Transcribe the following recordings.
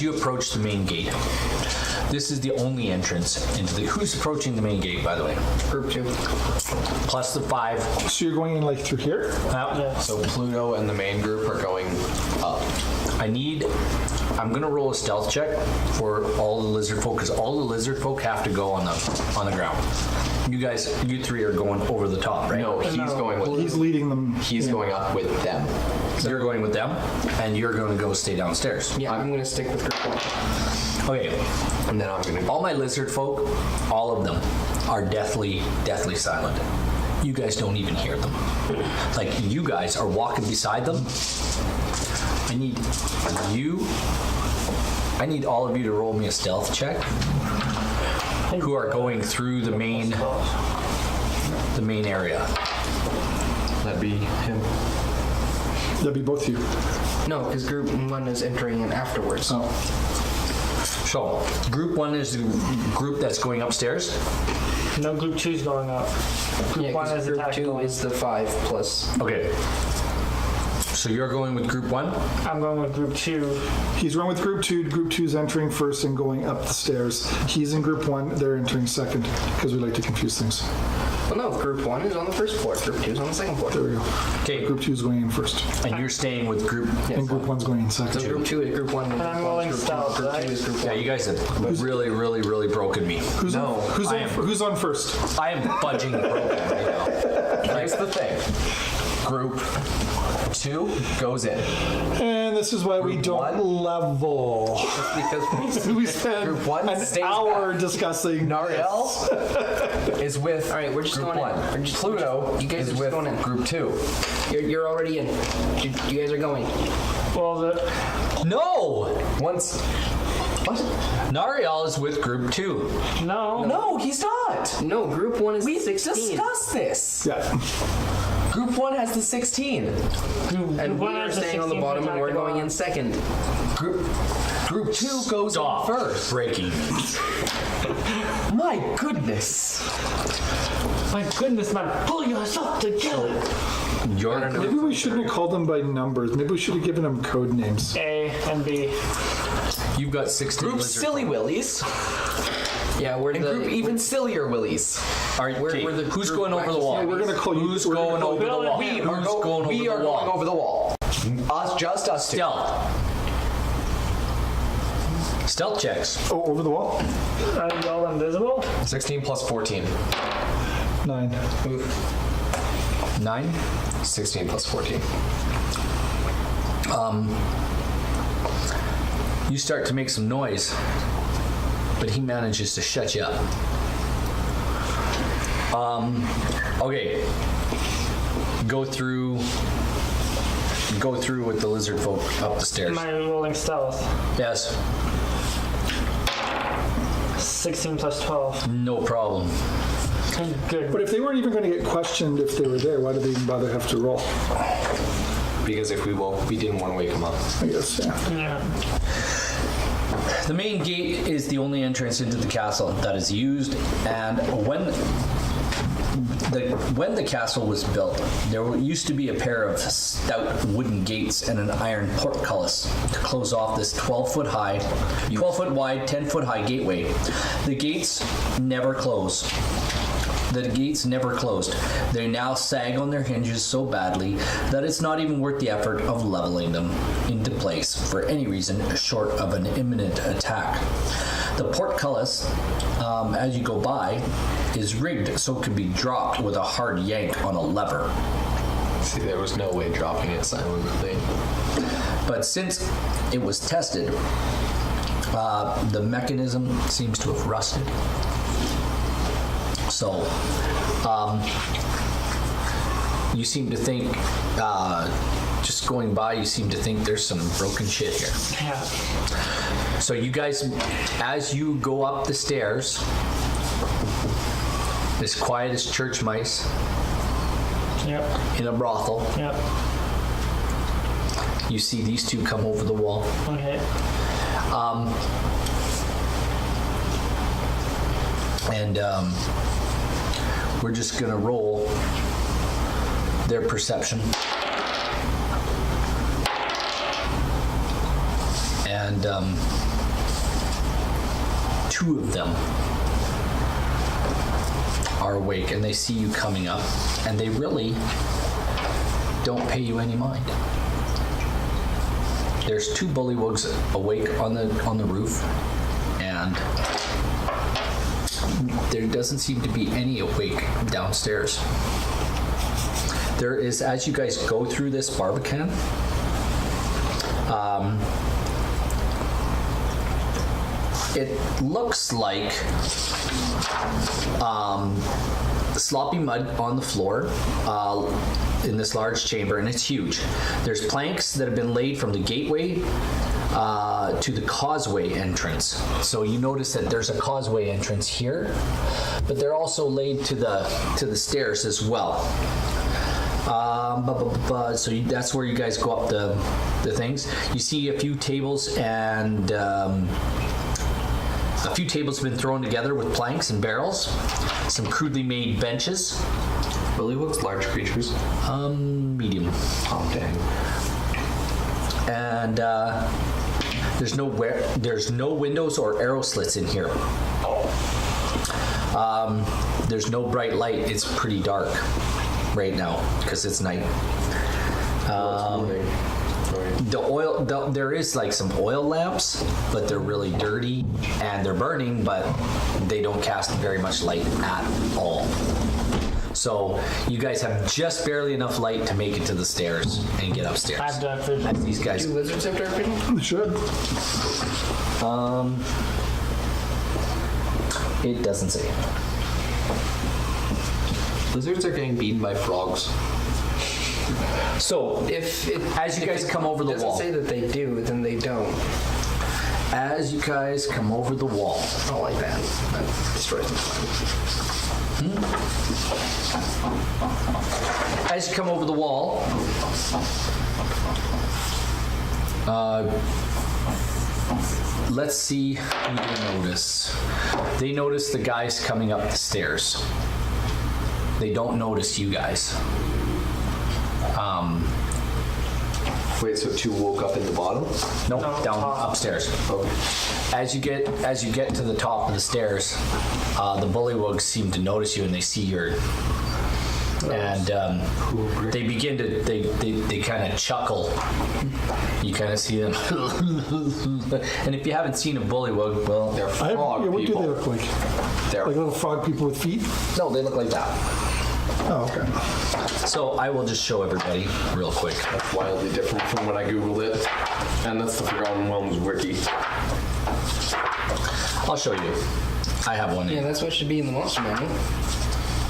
as you approach the main gate, this is the only entrance into the... Who's approaching the main gate, by the way? Group 2. Plus the 5. So you're going in like through here? Yeah. So Pluto and the main group are going up. I'm going to roll a stealth check for all the lizard folk, because all the lizard folk have to go on the ground. You three are going over the top, right? No, he's going with... He's leading them. He's going up with them. So you're going with them, and you're going to go stay downstairs. Yeah, I'm going to stick with group 1. Okay. And then I'm going to... All my lizard folk, all of them, are deathly silent. You guys don't even hear them. Like, you guys are walking beside them. I need all of you to roll me a stealth check. Who are going through the main area. That'd be him. That'd be both of you. No, because group 1 is entering in afterwards. Oh. So, group 1 is the group that's going upstairs. No, group 2's going up. Group 1 is group attacking. 2 is the 5 plus. Okay. So you're going with group 1? I'm going with group 2. He's going with group 2. Group 2's entering first and going up the stairs. He's in group 1. They're entering second because we like to confuse things. Well, no, group 1 is on the first floor. Group 2 is on the second floor. There we go. Okay. Group 2's going in first. And you're staying with group... And group 1's going in second. So group 2 is group 1. And I'm rolling stealth, Group 2 right? is group 1. Yeah, you guys have really broken me. Who's on first? I am budging broken right now. Here's the thing. Group 2 goes in. And this is why we Group don't 1? level. Because We spent Group 1 an stays hour back. discussing Nariel is with All right, we're just group going 1. in. Pluto You guys is are just with going in. group 2. You're already in. You guys are going. Well, No! Once... What? Nariel is with group 2. no. No, he's not. No, group 1 is We 16. discussed this. Yeah. Group 1 has the 16. And we are staying on the bottom and we're going in second. Group 2 goes Stop in first. breaking me. My goodness. My goodness, man. Pull yourself together. Maybe we shouldn't have called them by numbers. Maybe we should have given them code names. A and B. You've got 16 Group lizard Silly Willies. Yeah, we're And the group Even Sillier Willies. All right, We're okay, the who's group going over the wall? wacky We're going to call you. Who's we're gonna going call over you- the wall? We Who's going over over the wall. Just us two. Stealth checks. Oh, over the wall? Are you all invisible? 16 plus 14. 9. 9. 16 plus 14. You start to make some noise, but he manages to shut you up. Okay. Go through with the lizard folk up the stairs. Am I rolling stealth? Yes, 16 plus 12. no problem. Good. But if they weren't even going to get questioned if they were there, why did they even bother have to roll? Because if we didn't want to wake him up. I guess, yeah. Yeah. The main gate is the only entrance into the castle that is used, and when the castle was built, there used to be a pair of stout wooden gates and an iron portcullis to close off this 12-foot high, 12-foot wide, 10-foot high gateway. The gates never close. The gates never closed. They now sag on their hinges so badly that it's not even worth the effort of leveling them into place for any reason short of an imminent attack. The portcullis, as you go by, is rigged so it can be dropped with a hard yank on a lever. See, there was no way dropping it silently. But since it was tested, the mechanism seems to have rusted. So, you seem to think, just going by, you seem to think there's some broken shit here. Yeah. So you guys, as you go up the stairs, as quiet as church mice Yep. in a brothel, Yep. you see these two come over the wall. Okay. And we're just gonna roll their perception. And 2 of them are awake, and they see you coming up, and they really don't pay you any mind. There's 2 bullywugs awake on the roof, and there doesn't seem to be any awake downstairs. There is, as you guys go through this Barbican, it looks like sloppy mud on the floor in this large chamber, and it's huge. There's planks that have been laid from the gateway to the causeway entrance. So you notice that there's a causeway entrance here, but they're also laid to the stairs as well. So that's where you guys go up the things. You see a few tables, and a few tables have been thrown together with planks and barrels. Some crudely made benches. Bullywugs, large creatures. Medium. Oh, dang. And there's no windows or arrow slits in here. There's no bright light. It's pretty dark right now because it's night. There is like some oil lamps, but they're really dirty and they're burning, but they don't cast very much light at all. So you guys have just barely enough light to make it to the stairs and get upstairs. I have dark vision. These guys. Do lizards have dark vision? They should. It doesn't say. Lizards are getting beaten by frogs. So as you guys come over the wall. It doesn't say that they do, then they don't. As you guys come over the wall. I don't like that. That destroys the plan. As you come over the wall, let's see who they notice. They notice the guys coming up the stairs. They don't notice you guys. Wait, so 2 woke up in the bottom? Nope, No, down top. upstairs. Okay. As you get to the top of the stairs, the bullywugs seem to notice you, and they see your. And they begin to they kind of chuckle. You kind of see them. And if you haven't seen a bullywug, well, they're frog What do people. they look like? They're, Like little frog people with feet? no, they look like that. Oh, okay. So I will just show everybody real quick. That's wildly different from when I googled it, and that's the Forgotten Realms wiki. I'll show you. I have one. Yeah, that's what should be in the monster manual.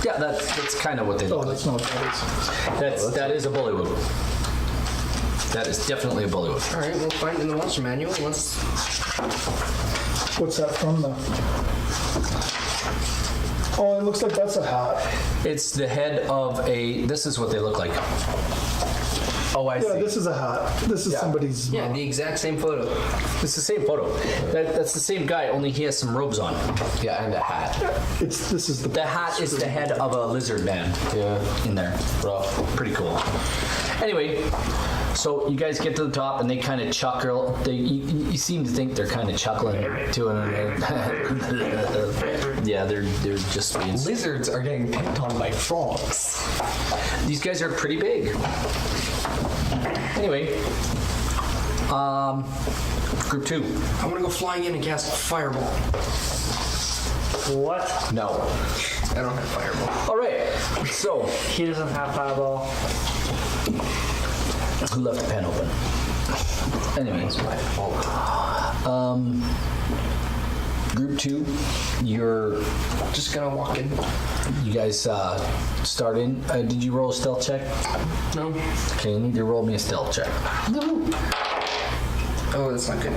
Yeah, that's kind of what they Oh, look like. that's not what that is. That is a bullywug. That is definitely a bullywug. All right, we'll find it in the monster manual. Let's. What's that from, though? Oh, it looks like that's a hat. It's the head of a. This is what they look like. Oh, I Yeah, see. this is a hat. This is somebody's. Yeah, the exact same photo. It's the same photo. That's the same guy, only he has some robes on. Yeah, and a hat. This is the. The hat is the head of a lizard man. Yeah. In there. Rough. Pretty cool. Anyway, so you guys get to the top and they kind of chuckle. You seem to think they're kind of chuckling to it. Yeah, they're just being. Lizards are getting picked on by frogs. These guys are pretty big. Anyway, group 2. I'm gonna go flying in and cast fireball. What? No. I don't have fireball. All right. So He doesn't have fireball. who left the pen open? Anyways, group 2, you're Just gonna walk in. you guys start in. Did you roll a stealth check? No. Okay, you need to roll me a stealth check. Oh, that's not good.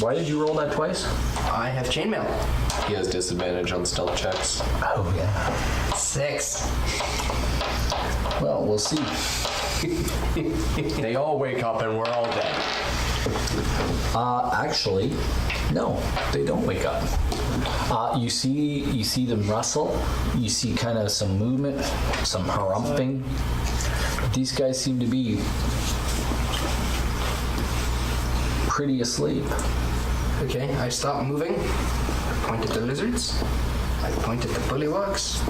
Why did you roll that twice? I have chainmail. He has disadvantage on stealth checks. Oh yeah. 6. Well, we'll see. They all wake up and we're all dead. Actually, no, they don't wake up. You see them rustle. You see kind of some movement, some harumping. These guys seem to be pretty asleep. Okay, I stop moving. I point at the lizards. I point at the bullywugs.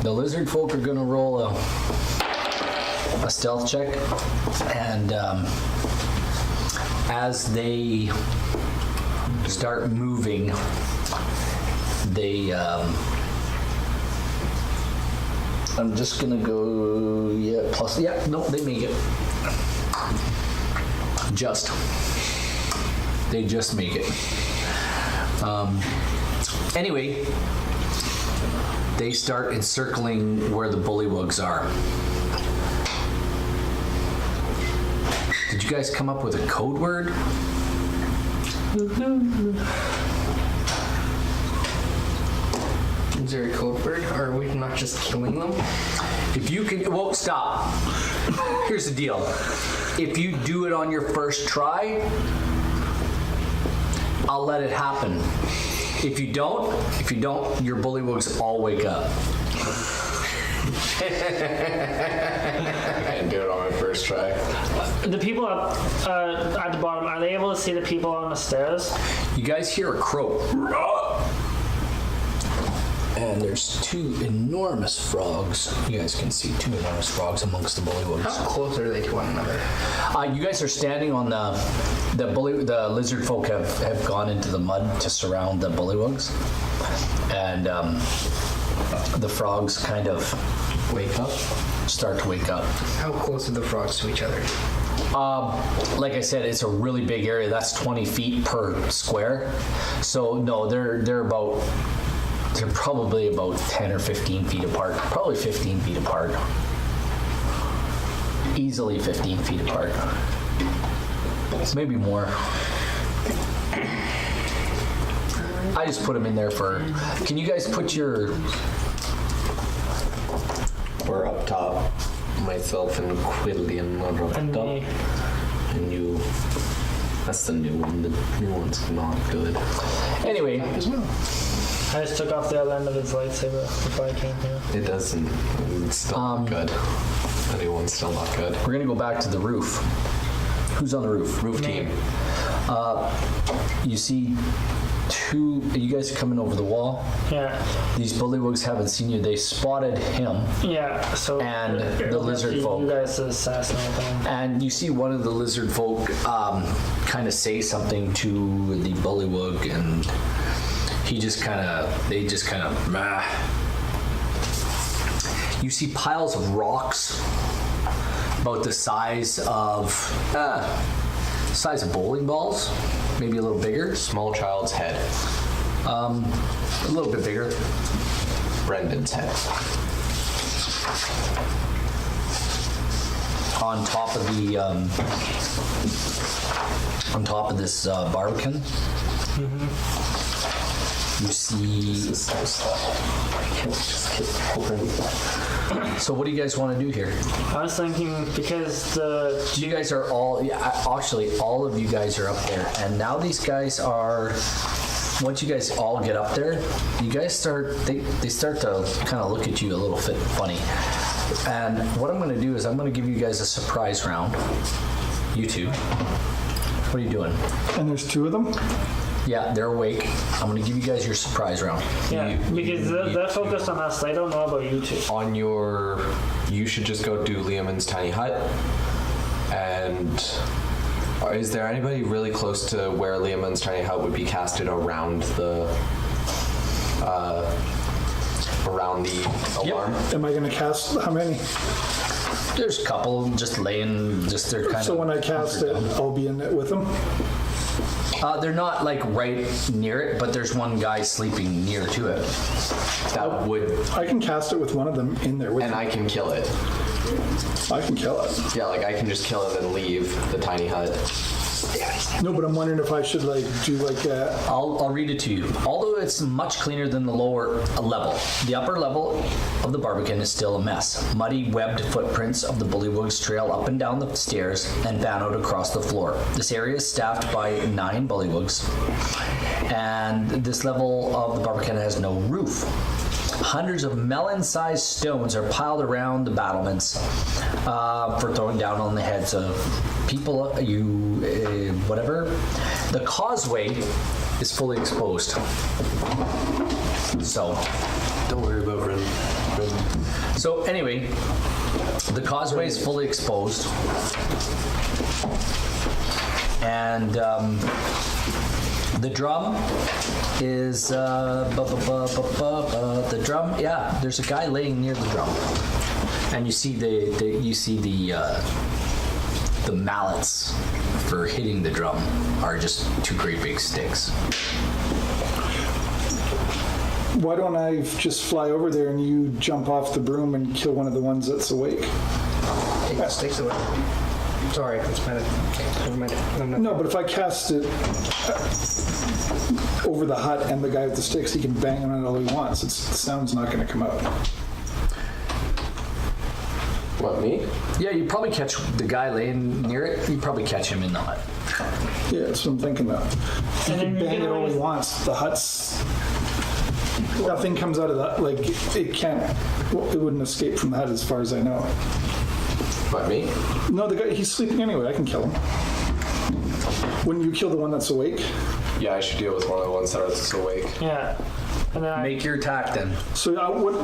The lizard folk are gonna roll a stealth check, and as they start moving, they I'm just gonna go they make it. They just make it. Anyway, they start encircling where the bullywugs are. Did you guys come up with a code word? Is there a code word? Or are we not just killing them? If you can, well, stop. Here's the deal. If you do it on your first try, I'll let it happen. If you don't, your bullywugs all wake up. I can do it on my first try. The people up at the bottom, are they able to see the people on the stairs? You guys hear a croak. And there's two enormous frogs. You guys can see two enormous frogs amongst the bullywugs. How close are they to one another? You guys are standing on the lizard folk have gone into the mud to surround the bullywugs, and the frogs kind of start to wake up. How close are the frogs to each other? Like I said, it's a really big area. That's 20 feet per square. So no, they're probably about 10 or 15 feet apart. Probably 15 feet apart. Easily 15 feet apart. Maybe more. I just put them in there for... Can you guys put your... We're up top. Myself and Quillian are up And top. me. And you... That's the new one. The new one's not good. Anyway, I just took off the other end of his lightsaber before I came here. It doesn't... It's still not good. The new one's still not good. we're going to go back to the roof. Who's on the roof? Roof team. You see two... You guys are coming over the wall. Yeah. These bullywugs haven't seen you. They spotted him. Yeah, so... And the it'll lizard be folk. You guys to assassinate them. And you see one of the lizard folk kind of say something to the bullywug, and they just kind of, meh. You see piles of rocks about the size of bowling balls, maybe a little bigger, Small child's head. a little bit bigger. Brendan's head. On top of this barbican. You see. So what do you guys want to do here? I was thinking because You guys are all, actually all of you guys are up there, and now these guys are, once you guys all get up there, you guys they start to kind of look at you a little bit funny. And what I'm going to do is I'm going to give you guys a surprise round. You two. What are you doing? And there's two of them? Yeah, they're awake. I'm going to give you guys your surprise round. yeah, because they're focused on us. They don't know about you two. On your... You should just go do Liamon's tiny hut. And... Is there anybody really close to where Liamon's tiny hut would be casted around the... around the alarm? Am I going to cast how many? There's a couple just laying, just they're kind of... So when I cast it, I'll be in it with them? They're not like right near it, but there's one guy sleeping near to it. That would... I can cast it with one of them in there with And them. I can kill it. I can kill it. Yeah, like I can just kill it and leave the tiny hut. No, but I'm wondering if I should like do like a... I'll read it to you. Although it's much cleaner than the lower level, the upper level of the barbican is still a mess. Muddy, webbed footprints of the bullywugs trail up and down the stairs and van out across the floor. This area is staffed by 9 bullywugs, and this level of the barbican has no roof. Hundreds of melon-sized stones are piled around the battlements for throwing down on the heads of people. Whatever. The causeway is fully exposed. So, Don't worry about Ren. so anyway, the causeway is fully exposed, and the drum is the drum. Yeah, there's a guy laying near the drum, and you see the mallets for hitting the drum are just two great big sticks. Why don't I just fly over there and you jump off the broom and kill one of the ones that's awake? Take the sticks away. Sorry, that's my. Never mind. No, but if I cast it over the hut and the guy with the sticks, he can bang on it all he wants. The sound's not going to come out. What, me? Yeah, you probably catch the guy laying near it. You probably catch him in the hut. Yeah, that's what I'm thinking of. He And then can you bang can it all he always- wants. The hut's... Nothing comes out of that. Like, it can't... It wouldn't escape from the hut as far as I know. What, me? No, the guy, he's sleeping anyway. I can kill him. When you kill the one that's awake. Yeah, I should deal with one of the ones that are awake. Yeah. And then Make your attack then. So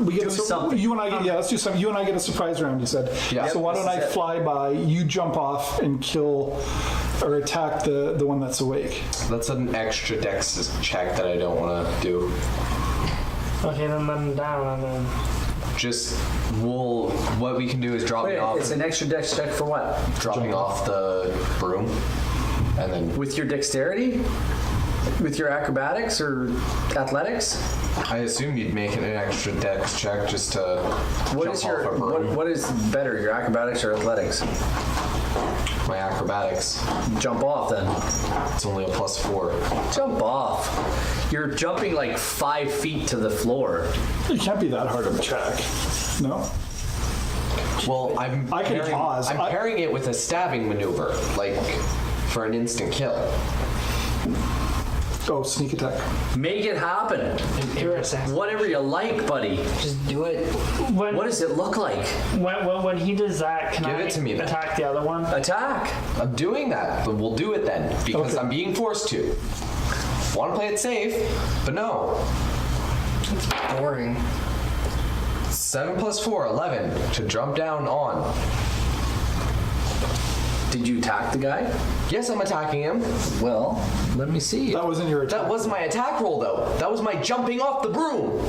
we get Do something. You and I get, yeah, let's do something. You and I get a surprise round, you said. Yeah. So why don't I This is it. fly by, you jump off and kill or attack the one that's awake. That's an extra dex check that I don't want to do. okay, then let him down, and then Just, what we can do is drop me off. It's an extra dex check for what? Dropping off the broom, and then With your dexterity? With your acrobatics or athletics? I assume you'd make it an extra dex check just to What jump is your off a broom. what is better, your acrobatics or athletics? My acrobatics, Jump off then. it's only a +4. Jump off. You're jumping like 5 feet to the floor. It can't be that hard of a check. No? Well, I can pause. I'm pairing it with a stabbing maneuver, like for an instant kill. Oh, sneak attack. Make it happen. Whatever you like, buddy. Just do it. when What does it look like? when he does that, can Give I it to me then. attack the other one? Attack. I'm doing that, but we'll do it then because Okay. I'm being forced to. Want to play it safe, but no. Boring. 7 + 4, 11 to jump down on. Did you attack the guy? Yes, I'm attacking him. Well, let me see. That wasn't your attack. That wasn't my attack roll though. That was my jumping off the broom.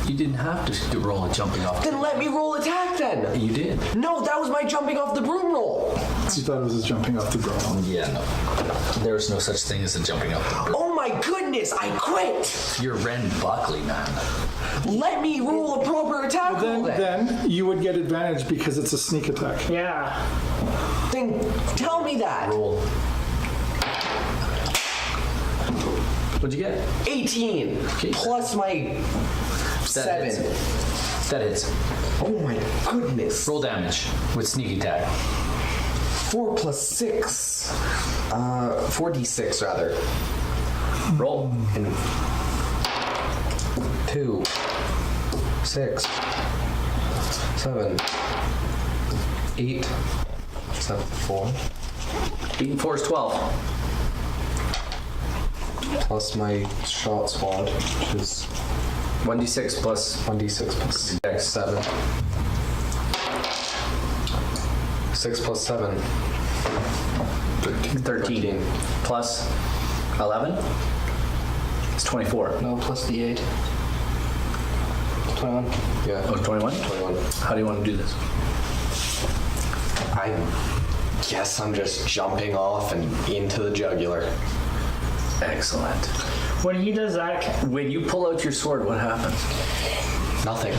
You didn't have to roll a jumping off. Then let me roll attack then. You did. No, that was my jumping off the broom roll. You thought it was just jumping off the broom. Yeah, no. There's no such thing as a jumping off the broom. Oh my goodness, I quit. You're Ren Buckley, man. Let me roll a proper attack roll then. Then you would get advantage because it's a sneak attack. Yeah. Then tell me that. Roll. What'd you get? 18 Okay. plus my That 7. hits. That hits. Oh my goodness. Roll damage with sneak attack. 4 + 6. 4d6 rather. Roll. And 2, 6, 7, 8, 7, 4. 8 and 4 is 12. Plus my shot squad, which is 1d6 plus 1d6 plus dex. 7. 6 + 7. 13. Plus 11. It's 24. No, plus the 8. 21. Yeah. Oh, 21? 21. How do you want to do this? I guess I'm just jumping off and into the jugular. Excellent. When he does that, When you pull out your sword, what happens? Nothing.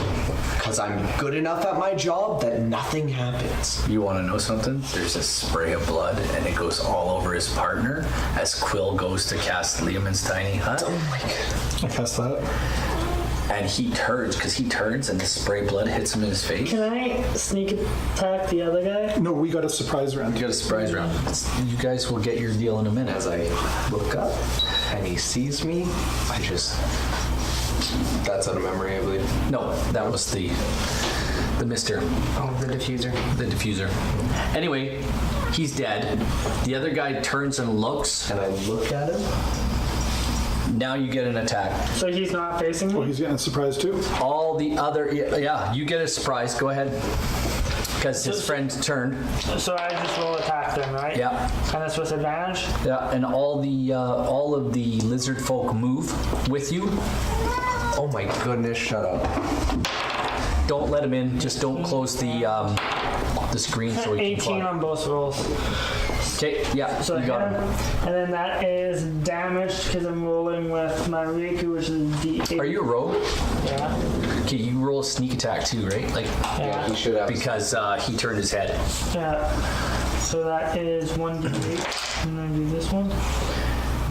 Because I'm good enough at my job that nothing happens. You want to know something? There's a spray of blood, and it goes all over his partner as Quill goes to cast Liamon's tiny hut. Oh my god. I cast that. And he turns, because he turns and the spray blood hits him in his face. can I sneak attack the other guy? No, we got a surprise round. You got a surprise round. You guys will get your deal in a minute. As I look up and he sees me, I just That's out of memory, I believe. No, that was the Mister. Oh, the diffuser. The diffuser. Anyway, he's dead. The other guy turns and looks. Can I look at him? Now you get an attack. So he's not facing Oh, me? he's getting a surprise too. All the other, yeah, you get a surprise. Go ahead. Because his friend turned. So I just roll attack then, right? Yeah. And that's with advantage? Yeah, and all of the lizard folk move with you. Oh my goodness, shut up. Don't let him in. Just don't close the screen so he can 18 fly. on both rolls. Okay, yeah, So I you hit got him. him. And then that is damage because I'm rolling with my rapier, which is D8. Are you a rogue? Yeah. Okay, you roll a sneak attack too, right? Like, Yeah. He should have. because he turned his head. Yeah. So that is 1d8. And then do this one.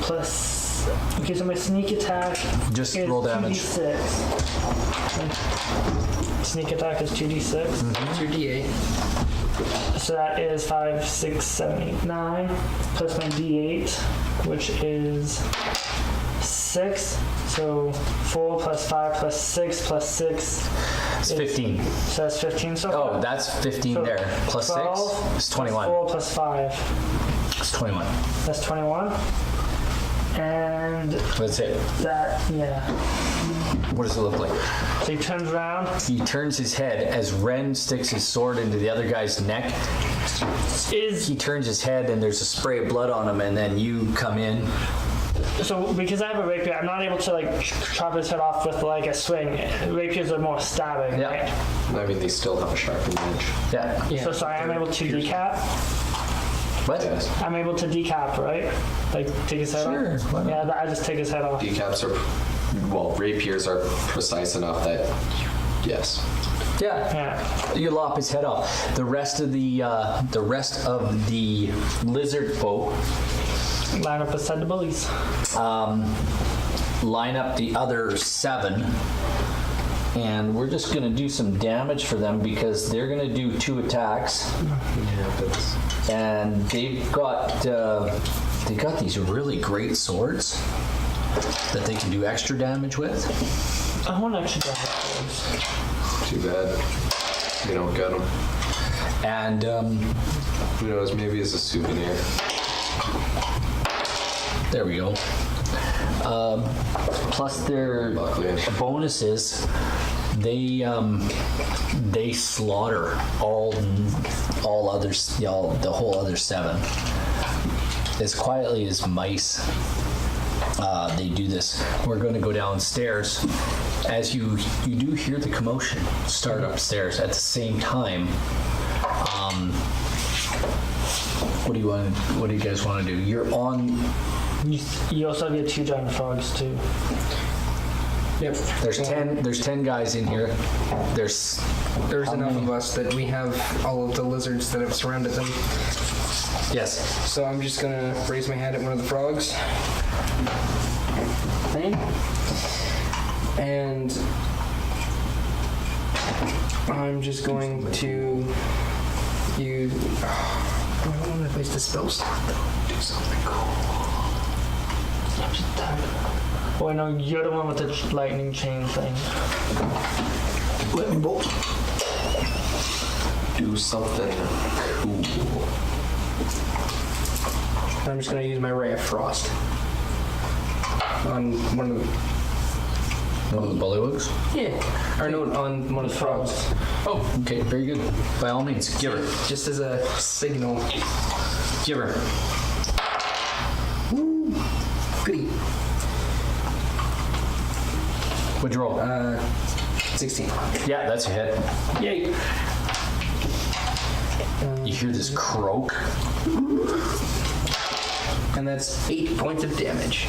Plus. Okay, so my sneak attack Just is roll damage. 2d6. Sneak attack is 2d6. 2d8. So that is 5, 6, 7, 8, 9. Plus my d8, which is 6. So 4 plus 5 plus 6 plus 6. It's 15. So that's 15 so far. Oh, that's 15 So there. Plus 6? 12 It's 21. 4 plus 5. It's 21. That's 21. And That's it. that, yeah. What does it look like? So he turns around. He turns his head as Ren sticks his sword into the other guy's neck. Is He turns his head and there's a spray of blood on him, and then you come in. so because I have a rapier, I'm not able to like chop his head off with like a swing. Rapiers are more stabbing, Yeah. right? I mean, they still have a sharpened edge. Yeah. So I am able to decap. What? Yes. I'm able to decap, right? Like take his head Sure, off. why not? Yeah, I just take his head off. Decaps are, well, rapiers are precise enough that, yes. Yeah. Yeah. You lop his head off. The rest of the lizard folk Line up beside the bullies. line up the other 7, and we're just gonna do some damage for them because they're gonna do 2 attacks, and they've got these really great swords that they can do extra damage with. I want extra damage. Too bad. We don't get them. And Who knows, maybe as a souvenir. there we go. Plus their Luckily. bonuses, they slaughter all others, the whole other 7 as quietly as mice. They do this. We're going to go downstairs. As you do hear the commotion start upstairs at the same time. What do you guys want to do? You're on. You also have your 2 giant frogs too. Yep. There's 10 guys in here. There's There's enough of us that we have all of the lizards that have surrounded them. yes. So I'm just gonna raise my hand at one of the frogs. And I'm just going to use. I don't want to place the spell slot though. Do something cool. Oh, no, you're the one with the lightning chain thing. Lightning bolt. Do something cool. I'm just gonna use my ray of frost on one of the. One of the bullywugs. Yeah. Or no, on one of the frogs. Oh, okay, very good. By all means, give her. Just as a signal. Give her. Goody. What'd you roll? 16. Yeah, that's a hit. Yay. You hear this croak. And that's 8 points of damage.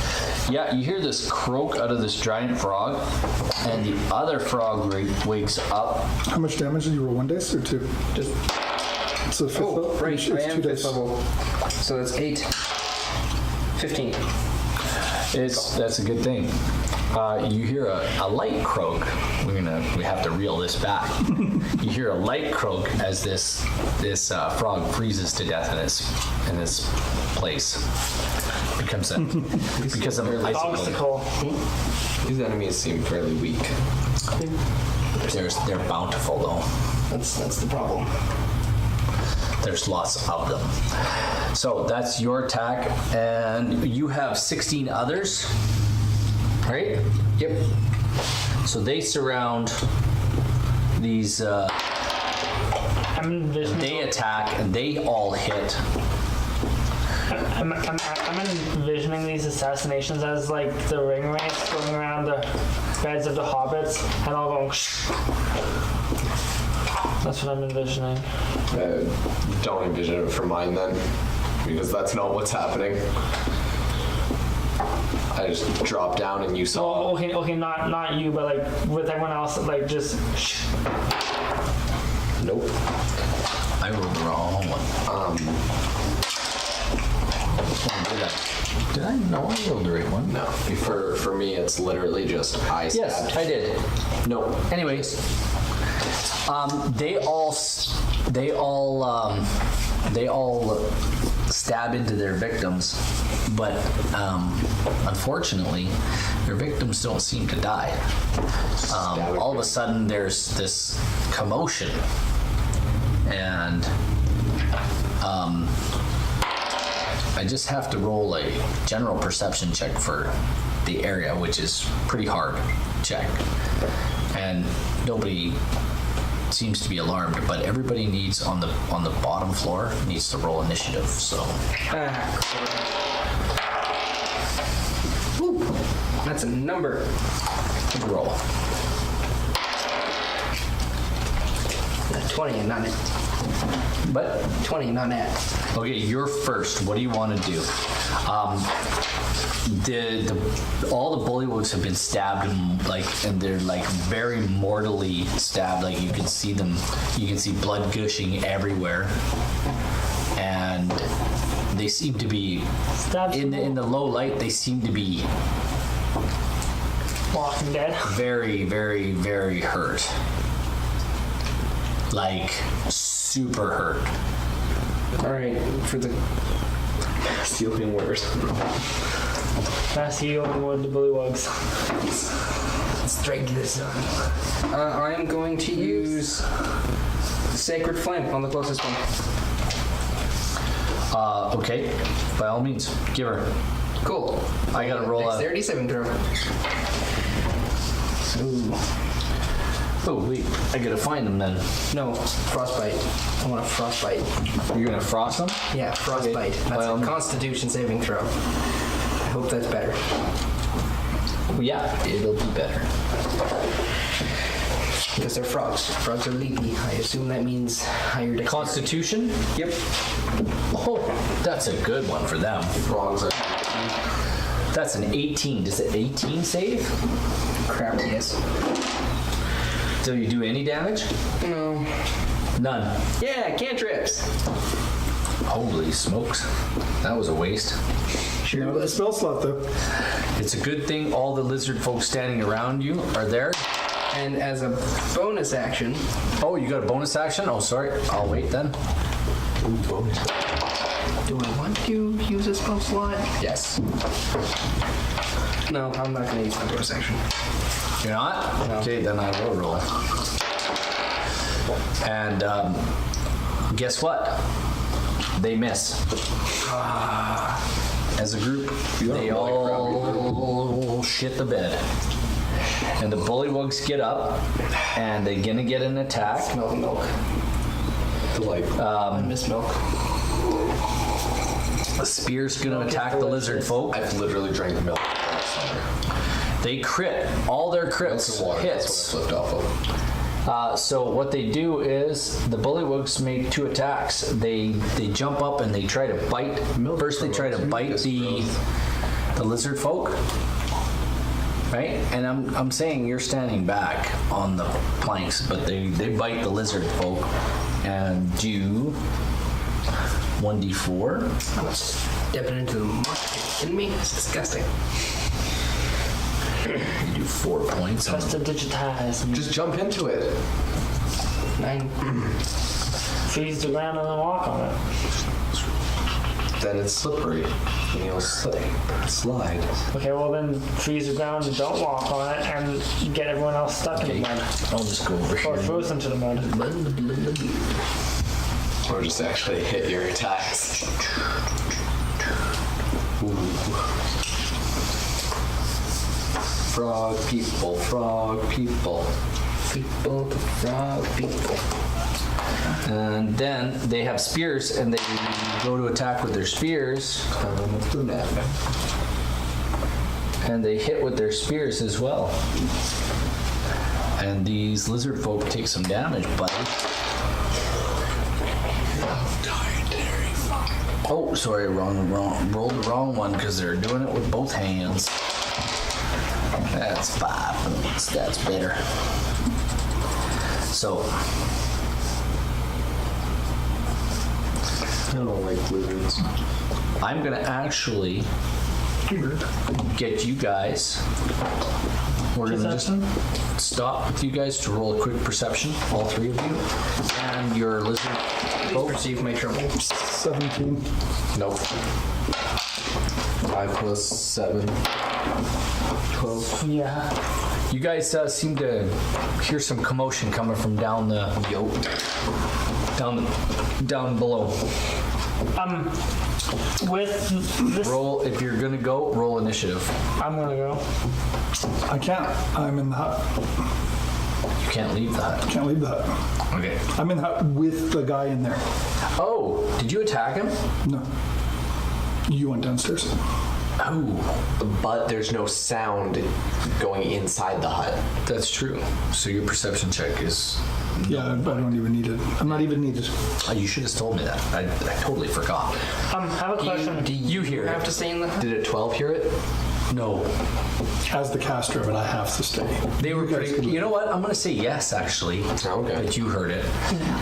Yeah, you hear this croak out of this giant frog, and the other frog wakes up. How much damage did you roll? 1 dice or 2? Just. It's a 5th Oh, level. right. It's I 2 am 5th dice. level. So that's 8. 15. That's a good thing. You hear a light croak. We have to reel this back. You hear a light croak as this frog freezes to death in its place. Becomes an icicle. Obstacle. These enemies seem fairly weak. They're bountiful though. That's the problem. There's lots of them. So that's your attack, and you have 16 others, right? Yep. So they surround these. I'm envisioning. They attack, and they all hit. I'm envisioning these assassinations as like the ring race going around the beds of the hobbits and all going. That's what I'm envisioning. Don't envision it for mine then, because that's not what's happening. I just dropped down and you saw. Oh, okay, not you, but like with everyone else, like just. Nope. I rolled the wrong one. Did I? No, I rolled the right one. No. For me, it's literally just I stabbed. Yes, I did. Nope. Anyways, they all stab into their victims, but unfortunately, their victims don't seem to die. All of a sudden, there's this commotion, and I just have to roll a general perception check for the area, which is pretty hard check, and nobody seems to be alarmed, but everybody needs on the bottom floor needs to roll initiative. So Woo. That's a number. roll. 20 and not it. But 20 and not that. okay, you're first. What do you want to do? All the bullywugs have been stabbed and they're like very mortally stabbed. Like you can see them. You can see blood gushing everywhere, and they seem to be in the low light. They seem to be Walking Dead. very, very, very hurt. Like super hurt. All right, for the Stealing words. That's healing with the bullywugs. let's drag this on. I am going to use Sacred Flame on the closest one. Okay, by all means, give her. Cool. I gotta roll a. Dexterity saving throw. Ooh. Oh wait, I gotta find them then. No, frostbite. I want a frostbite. You're gonna frost them? Yeah, frostbite. Okay. That's a Constitution saving throw. I hope that's better. Yeah, it'll be better. Because they're frogs. Frogs are leapy. I assume that means higher dexterity. Constitution? Yep. Oh, that's a good one for them. Frogs are. That's an 18. Does it 18 save? Crap, yes. Do you do any damage? No. None. Yeah, cantrips. Holy smokes. That was a waste. Sure No, the was. spell slot though. It's a good thing all the lizard folks standing around you are there. And as a bonus action, Oh, you got a bonus action? Oh, sorry. I'll wait then. do I want to use a spell slot? Yes. No, I'm not going to use my bonus action. You're not? No. Okay, then I will roll. And guess what? They miss. As a group, they all shit the bed. And the bullywugs get up, and they're gonna get an attack. Smell the milk. I miss milk. The spear's gonna attack the lizard folk. I've literally drank the milk. They crit. All their crits Water. hits. That's what I flipped off of. So what they do is the bullywugs make 2 attacks. They jump up and they try to bite. First they try to bite the lizard folk, right? And I'm saying you're standing back on the planks, but they bite the lizard folk and do 1d4. I'm stepping into the muck. Are you kidding me? It's disgusting. You do 4 points. Has to digitize. Just jump into it. 9. Freeze the ground and then walk on it. then it's slippery. And you'll slide. Okay, well then freeze the ground and don't walk on it and get everyone else stuck in the mud. I'll just go over Or here. froze into the mud. Or just actually hit your attacks. Frog people, frog people. People, the frog people. And then they have spears, and they go to attack with their spears. And they hit with their spears as well. And these lizard folk take some damage, buddy. Oh, sorry, wrong. Rolled the wrong one because they're doing it with both hands. That's 5 points. That's better. So, I don't like lizards. I'm gonna actually get you guys. We're gonna just stop with you guys to roll a quick perception, all 3 of you, and your lizard folk. Perceive my trouble. 17. Nope. 5 plus 7. 12. Yeah. You guys seem to hear some commotion coming from down the down below. With this, Roll if you're gonna go. Roll initiative. I'm gonna go. I can't. I'm in the hut. You can't leave the hut. Can't leave the hut. Okay. I'm in the hut with the guy in there. Oh, did you attack him? No. You went downstairs. Oh, But there's no sound going inside the hut. that's true. So your perception check is. Yeah, I don't even need it. I'm not even needed. Oh, you should have told me that. I totally forgot. Have a question. Do you hear You have it? to stay in the hut. Did a 12 hear it? No. As the caster of it, I have to stay. They were You guys pretty. can You know what? I'm gonna say yes, actually. Okay. That you heard it.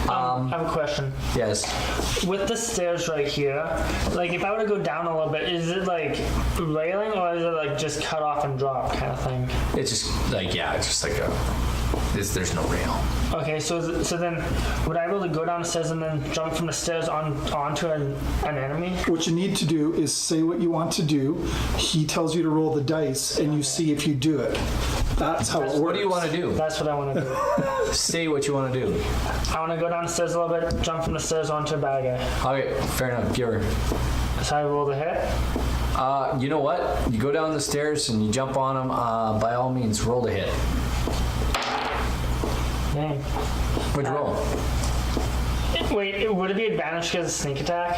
I have a question. Yes. With the stairs right here, like if I were to go down a little bit, is it like railing or is it like just cut off and drop kind of thing? It's just like it's just like a. There's no rail. Okay, so then would I be able to go down the stairs and then jump from the stairs onto an enemy? What you need to do is say what you want to do. He tells you to roll the dice, and you see if you do it. That's how it works. What do you want to do? That's what I want to do. Say what you want to do. I want to go down the stairs a little bit, jump from the stairs onto a bad guy. Okay, fair enough. Give her. So I roll the hit. You know what? You go down the stairs and you jump on him. By all means, roll the hit. Dang. What'd you roll? Wait, would it be advantage because of sneak attack?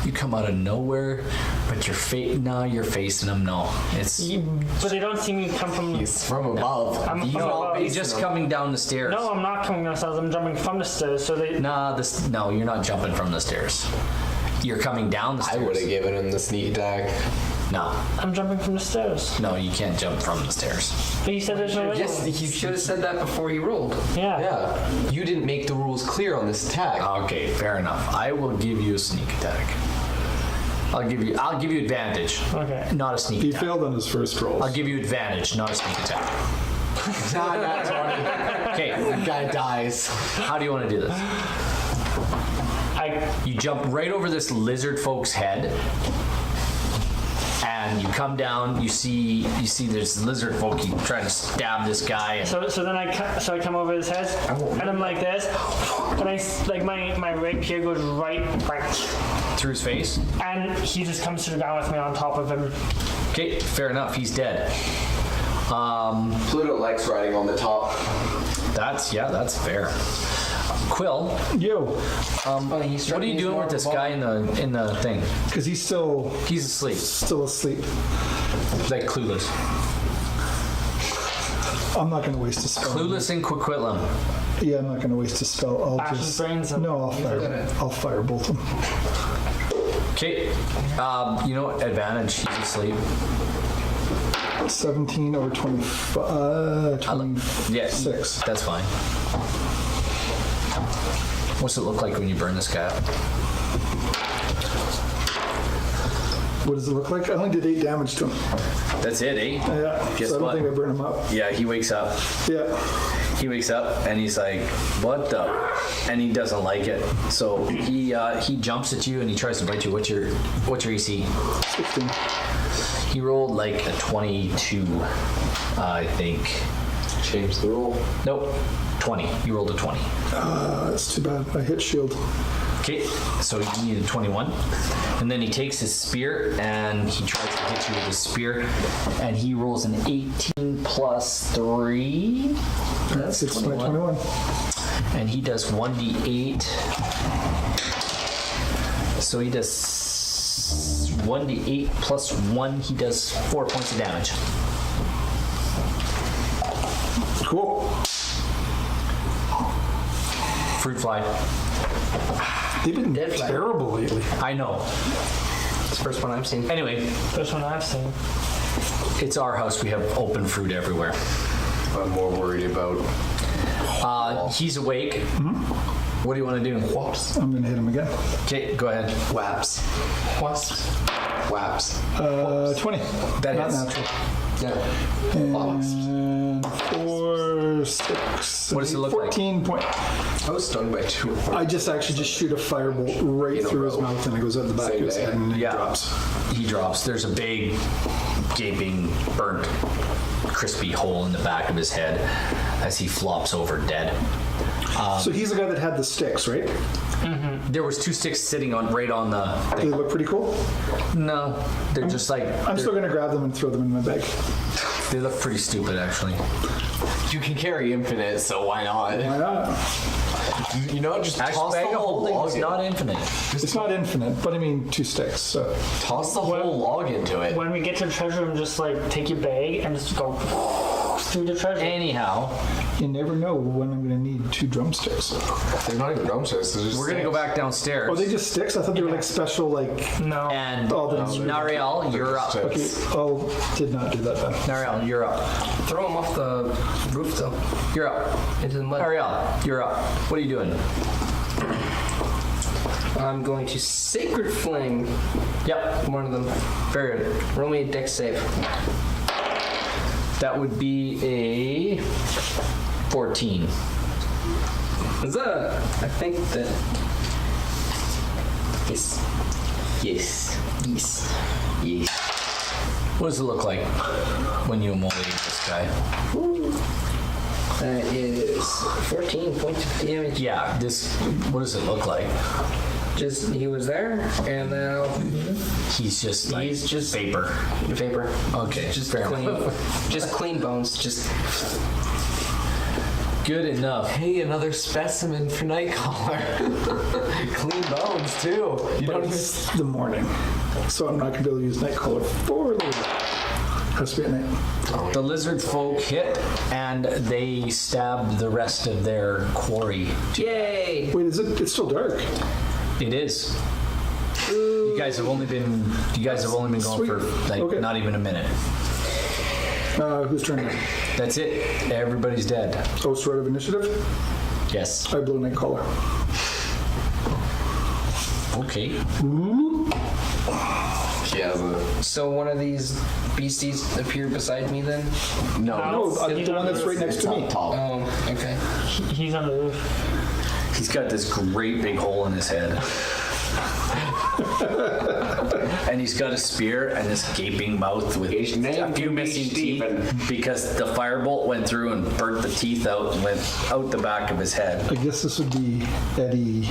You come out of nowhere, but you're facing him. No, it's But they don't see me come from. He's from above. I'm from no. above. He's just coming down the stairs. No, I'm not coming downstairs. I'm jumping from the stairs. So they. No, you're not jumping from the stairs. You're coming down the I stairs. would have given him the sneak attack. No, I'm jumping from the stairs. no, you can't jump from the stairs. But you said there's no way. Yes, you should have said that before you rolled. Yeah. Yeah. You didn't make the rules clear on this attack. Okay, fair enough. I will give you a sneak attack. I'll give you advantage. Okay. Not a sneak He attack. failed on his first roll. I'll give you advantage, not a sneak attack. Nah, not 20. Okay, The guy dies. how do you want to do this? You jump right over this lizard folke's head, and you come down. You see this lizard folk. You try to stab this guy. And So then I come over his head and I'm like this, and my rapier goes right, through his face. and he just comes to the ground with me on top of him. Okay, fair enough. He's dead. Pluto likes riding on the top. That's fair. Quill, Yo, what are you doing with this guy in the thing? because he's still He's asleep, asleep. like clueless. I'm not going to waste a spell. Clueless and Quiquitlam. Yeah, I'm not going to waste a spell. I'll Ash's just brains and- no. I'll fire both of them. Okay, you know what? Advantage. He's asleep. 17 over 25. 26. Yeah, that's fine. What's it look like when you burn this guy up? What does it look like? I only did 8 damage to him. That's it, eh? Yeah, Guess so I don't what? think I burned him up. Yeah, he wakes up. Yeah. He wakes up and he's like, "What the?" And he doesn't like it. So he jumps at you and he tries to bite you. What's your EC? 16. He rolled like a 22, I think. Change the rule. Nope, 20. You rolled a 20. That's too bad. I hit shield. Okay, so you need a 21. And then he takes his spear and he tries to hit you with his spear. And he rolls an 18 plus 3. That's 21. And he does 1d8. So he does 1d8 plus 1. He does 4 points of damage. Cool. Fruit fly. They've been Dead fly. terrible lately. I know. It's the first one I've seen. Anyway, First one I've seen. it's our house. We have open fruit everywhere. I'm more worried about He's awake. What do you want to do? wasps. I'm going to hit him again. Okay, go ahead. Waps. Wasps. Waps. 20. That Not hits. natural. Yeah. Wasps. And 4, 6. What does it look like? 14 point. I was stung by 2. I just shoot a firebolt right In a through his row. mouth and it goes out the back Same of his day. head and he Yeah. drops. He drops. There's a big, gaping, burnt, crispy hole in the back of his head as he flops over dead. So he's the guy that had the sticks, right? There was 2 sticks sitting right on the They thing. look pretty cool. No, they're just like, I'm still going to grab them and throw them in my bag. they look pretty stupid actually. You can carry infinite, so why not? Why not? You know, just Actually, toss the bag of whole holding log is in. not infinite. It's not infinite, but I mean 2 sticks. So Toss the whole log into it. When we get to the treasure room, just like take your bag and just go through the treasure. Anyhow, you never know when I'm going to need 2 drumsticks. They're not even drumsticks. They're just we're gonna go back downstairs. Are they just sticks? I thought they were like special, like. No. And Oh, then- Nariel, you're up. Okay. Oh, did not do that then. Nariel, you're up. Throw him off the roof though, You're up. into the mud. Nariel, you're up. What are you doing? I'm going to Sacred Flame Yep. one of them. Very good. Roll me a dex save. That would be a 14. Huzzah! I think that. Yes. Yes. Yes. Yes. What does it look like when you immolate this guy? That is 14 points of damage. Yeah, what does it look like? Just, he was there, and now He's just like He's just- vapor. vapor. Okay, Just fair clean. enough. Just clean bones. Just. Good enough. Hey, another specimen for Nightcaller. Clean bones too. You But don't even. it's the morning, so I'm not going to be able to use Nightcaller for the has to be at night. The lizard folk hit and they stabbed the rest of their quarry. Yay! Wait, is it? It's still dark. It is. You guys have only been going Sweet. for like Okay. not even a minute. Whose turn? That's it. Everybody's dead. Oh, sort of initiative. Yes. I blow Nightcaller. Okay. She has a. So one of these beasties appeared beside me then? No, No, the one that's right next to me. top. Oh, okay. He's on the roof. He's got this great big hole in his head. And he's got a spear and this gaping mouth with His name a few can be missing Stephen. teeth because the firebolt went through and burnt the teeth out and went out the back of his head. I guess this would be Eddie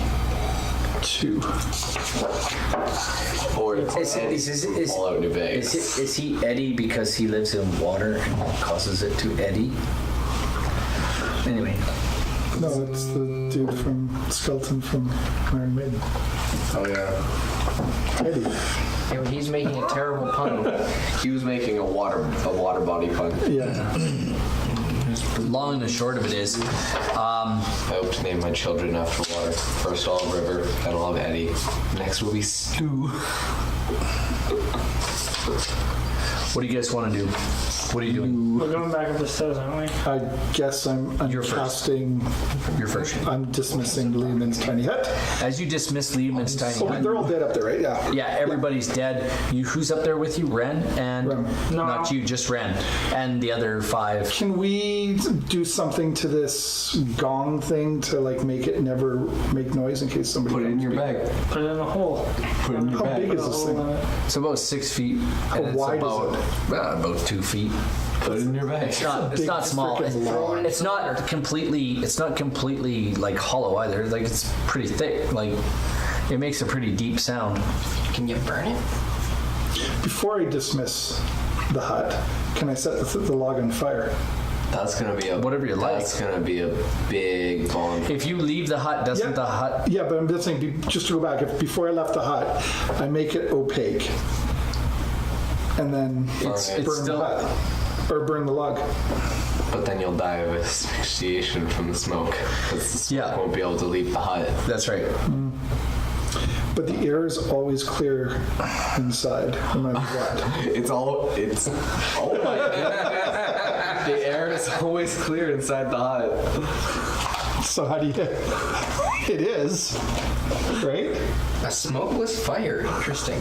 2. Or Is all out New Vegas. is he Eddie because he lives in water and causes it to eddy? Anyway, No, it's the dude from Skeleton from Iron Maiden. Oh yeah. Eddie. Yeah, he's making a terrible pun. He was making a water body pun. Yeah. long and the short of it is, I hope to name my children after water. First Olive River, then I'll have Eddie. Next will be Stu. what do you guys want to do? What are you doing? We're going back up the stairs, aren't we? I guess I'm You're first. casting. You're first. I'm dismissing Lehman's tiny hut. As you dismiss Lehman's tiny Oh, hut. they're all dead up there, right? Yeah. Yeah, everybody's dead. Who's up there with you? Ren and Ren. No. not you, just Ren and the other 5. Can we do something to this gong thing to like make it never make noise in case somebody Put it in comes? your bag. Put it in the hole. Put it in your How bag. big is this thing? It's about 6 feet. And it's wide is about 2 feet. Put it in your bag. It's not big small. frickin' log. It's not completely like hollow either. Like it's pretty thick. Like it makes a pretty deep sound. Can you burn it? Before I dismiss the hut, can I set the log on fire? That's gonna be Whatever you like. That's gonna be a big bonfire. If you leave the hut, doesn't Yeah. the hut? Yeah, but I'm just saying, just to go back, if before I left the hut, I make it opaque, and then It's burn still. the hut, or burn the log. But then you'll die of asphyxiation from the smoke, because the smoke Yeah. won't be able to leave the hut. That's right. But the air is always clear inside, no matter what. It's oh my goodness. The air is always clear inside the hut. So how do you? It is, right? A smokeless fire. Interesting.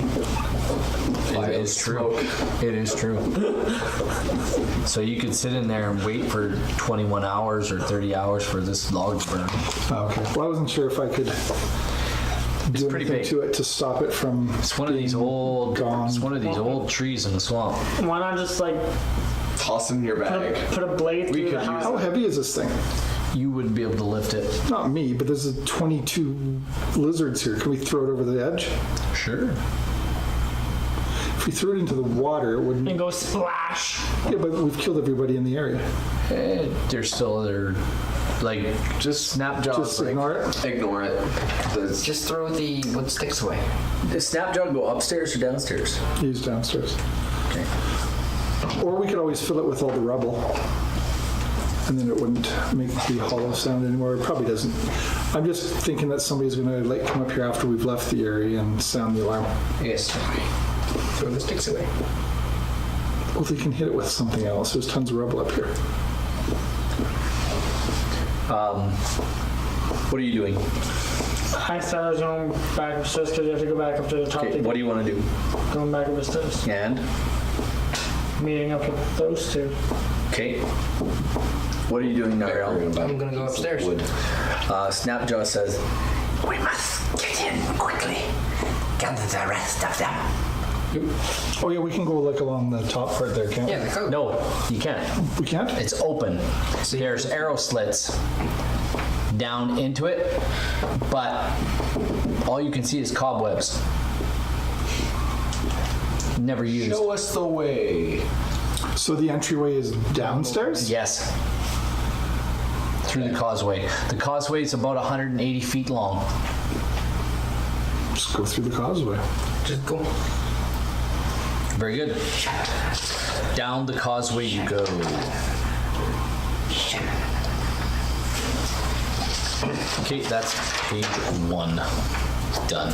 It is true. It is true. So you could sit in there and wait for 21 hours or 30 hours for this log to burn. Oh, okay. Well, I wasn't sure if I could do pretty anything big. to it to stop it from. It's one of these old. Gone. It's one of these old trees in the swamp. Why not just like Toss it in your bag. put a blade through the could house? How heavy is this thing? You wouldn't be able to lift it. Not me, but there's 22 lizards here. Can we throw it over the edge? Sure. If we threw it into the water, it wouldn't. And go splash. Yeah, but we've killed everybody in the area. There's still other, like, just Snapjaw's Just like, ignore it. Ignore it. Just throw the wood sticks away. Does Snapjaw go upstairs or downstairs? He's downstairs. Okay. Or we could always fill it with all the rubble. And then it wouldn't make the hollow sound anymore. It probably doesn't. I'm just thinking that somebody's going to like come up here after we've left the area and sound the alarm. Yes. Throw the sticks away. Well, they can hit it with something else. There's tons of rubble up here. What are you doing? I said I was going back upstairs because you have to go back up to the top. Okay, to what do you want to do? Going back up the stairs. And? Meeting up with those two. Okay. What are you doing now, Errol? I'm gonna go upstairs. Snapjaw says, We must get in quickly. Gather the rest of them. Oh yeah, we can go like along the top part there, can't we? Yeah, go. no, you can't. We can't? It's open. There's arrow slits down into it, but all you can see is cobwebs. Never used. Show us the way. So the entryway is downstairs? Yes. Through the causeway. The causeway is about 180 feet long. Just go through the causeway. Just go. Very good. Down the causeway you go. Okay, that's page 1. Done.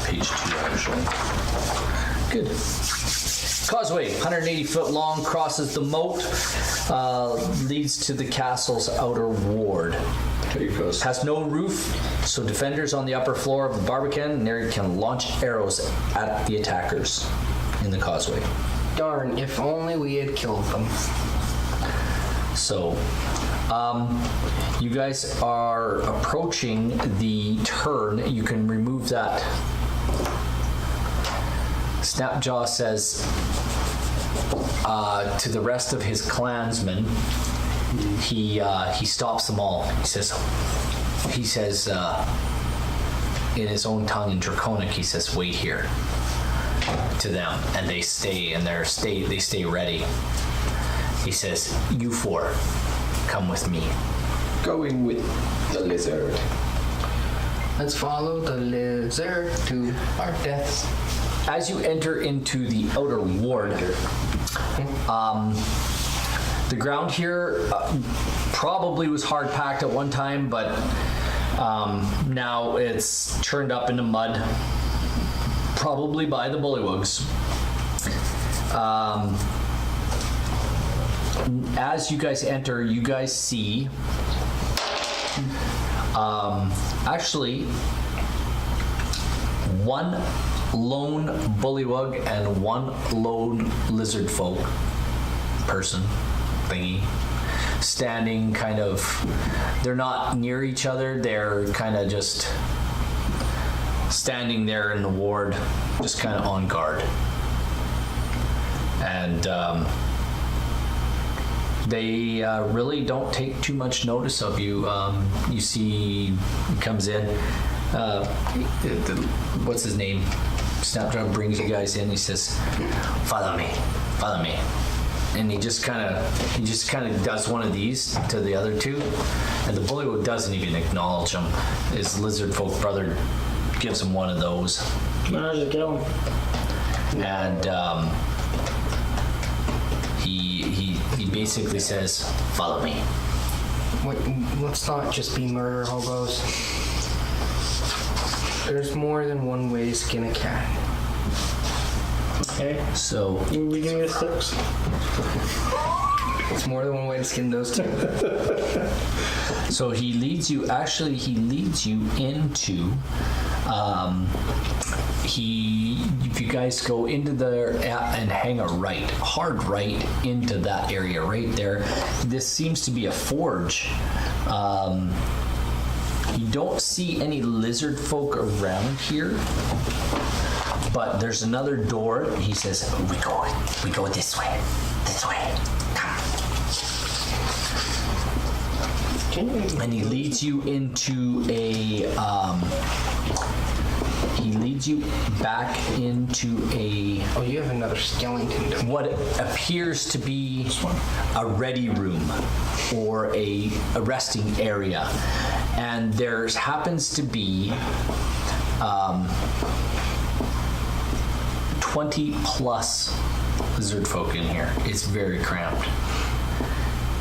Page 2, actually. Good. Causeway, 180 foot long, crosses the moat, leads to the castle's outer ward. Has no roof, so defenders on the upper floor of the Barbican can launch arrows at the attackers in the causeway. Darn, if only we had killed them. So, you guys are approaching the turn. You can remove that. Snapjaw says to the rest of his clansmen, he stops them all. He says in his own tongue in Draconic, he says, "Wait here." To them, and they stay, and they stay ready. He says, "You 4, come with me." Going with the lizard. Let's follow the lizard to our deaths. As you enter into the outer ward, the ground here probably was hard packed at one time, but now it's turned up into mud, probably by the bullywugs. as you guys enter, you guys see actually one lone bullywug and one lone lizard folk person thingy standing kind of, they're not near each other, they're kind of just standing there in the ward, just kind of on guard. And they really don't take too much notice of you. You see, he comes in. What's his name? Snapdragon brings you guys in. He says, "Follow me, follow me." And he just kind of does one of these to the other two, and the bullywug doesn't even acknowledge him. His lizard folk brother gives him one of those, No, just kill him. and he basically says, "Follow me." Wait, let's not just be murder hobos. There's more than one way to skin a cat. Okay. So We can get steps. It's more than one way to skin those two. So he leads you. Actually, he leads you into. If you guys go into there and hang a right, hard right into that area right there, this seems to be a forge. You don't see any lizard folk around here, but there's another door. He says, We go this way. This way. Come. and he leads you into a. He leads you back into a. Oh, you have another skeleton. Don't you? What appears to be a ready room or a resting area, and there happens to be 20 plus lizard folk in here. It's very cramped,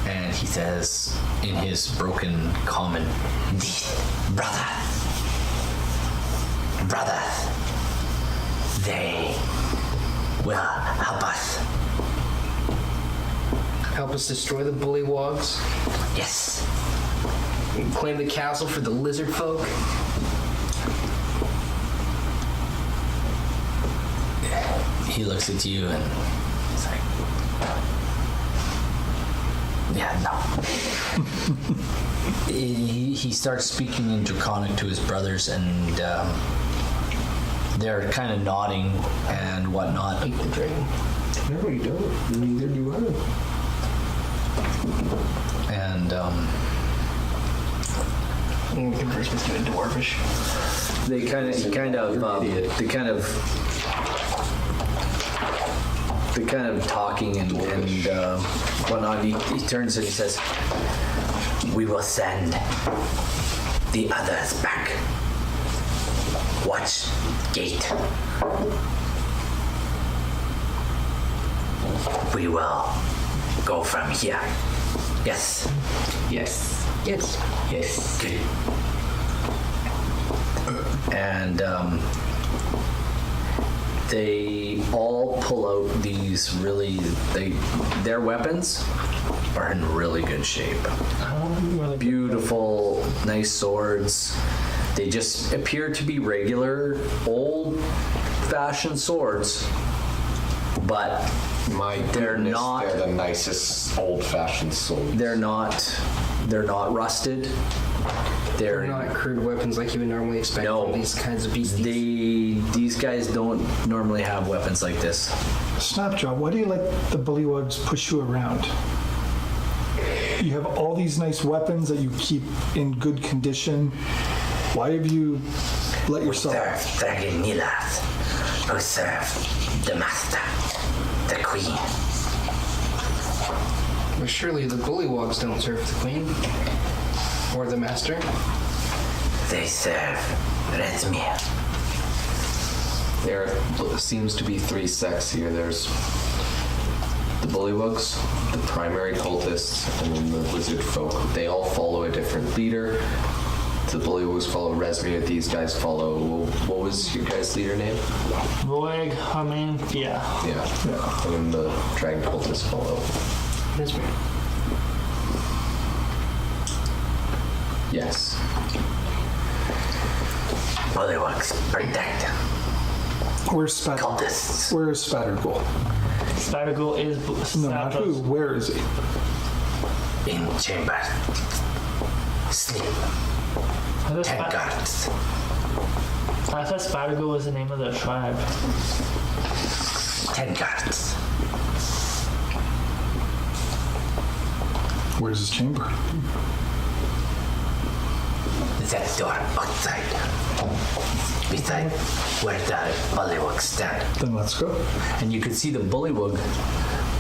and he says in his broken common, Brother, they will help us. Help us destroy the bullywogs. Yes. Claim the castle for the lizard folk. he looks at you and it's like, yeah, no. He starts speaking in Draconic to his brothers, and they're kind of nodding and whatnot. Eat the dragon. No, you don't. Neither do I. And I'm gonna converse with you in dwarvish. they kind of talking and whatnot. He turns and he says, We will send the others back. Watch gate. We will go from here. Yes. Yes. Yes. Yes. Good. and they all pull out these their weapons are in really good shape. Beautiful, nice swords. They just appear to be regular, old-fashioned swords, but My They're goodness, not- they're the nicest old-fashioned swords. they're not rusted. They're not crude weapons like you would normally expect No. from these kinds of beasties. These guys don't normally have weapons like this. Snapjaw, why do you let the bullywugs push you around? You have all these nice weapons that you keep in good condition. Why have you let yourself... Serve Dragon Nilath, who serve the master, the queen. But surely the bullywogs don't serve the queen or the master. They serve Redmere. There seems to be three sects here. There's the bullywugs, the primary cultists, and then the lizard folk. They all follow a different leader. The bullywugs follow Resmere. These guys follow... What was your guys' leader name? Roig, I mean, yeah. Yeah. And then the dragon cultists follow Lizard. Yes. Bullywugs, protect Where's Spatter? cultists. Where's Spatterghoul? Spatterghoul is No, not who. Where is he? In chamber. Sleep. 10 guards. I thought Spatterghoul was the name of the tribe. 10 guards. Where's his chamber? That door outside. Beside where the bullywugs stand. Then let's go. And you could see the bullywug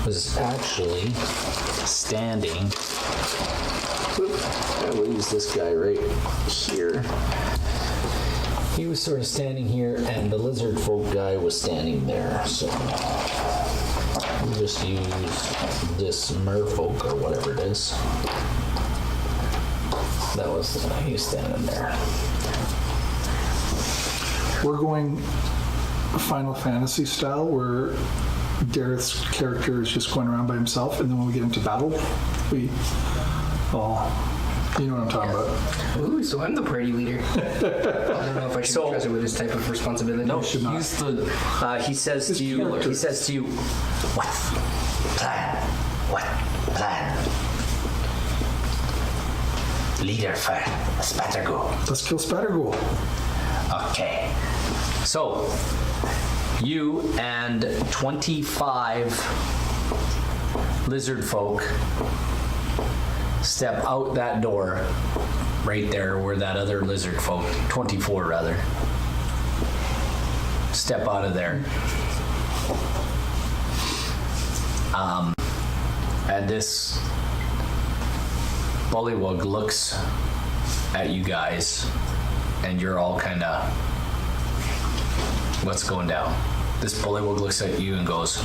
was actually standing. I will use this guy right here. He was sort of standing here, and the lizard folk guy was standing there. So we'll just use this merfolk or whatever it is. That was he was standing there. We're going Final Fantasy style, where Dareth's character is just going around by himself, and then when we get into battle, we all, you know what I'm talking about. Ooh, so I'm the party leader. I don't know if I should be trusted with this type of responsibility. No, should not. use the. He says to you. character. He says to you. What plan? What plan? Leader for Spatterghoul. Let's kill Spatterghoul. Okay. So, you and 25 lizard folk step out that door, right there where that other lizard folk, 24 rather, step out of there. And this bullywug looks at you guys, and you're all kind of, what's going down? This bullywug looks at you and goes,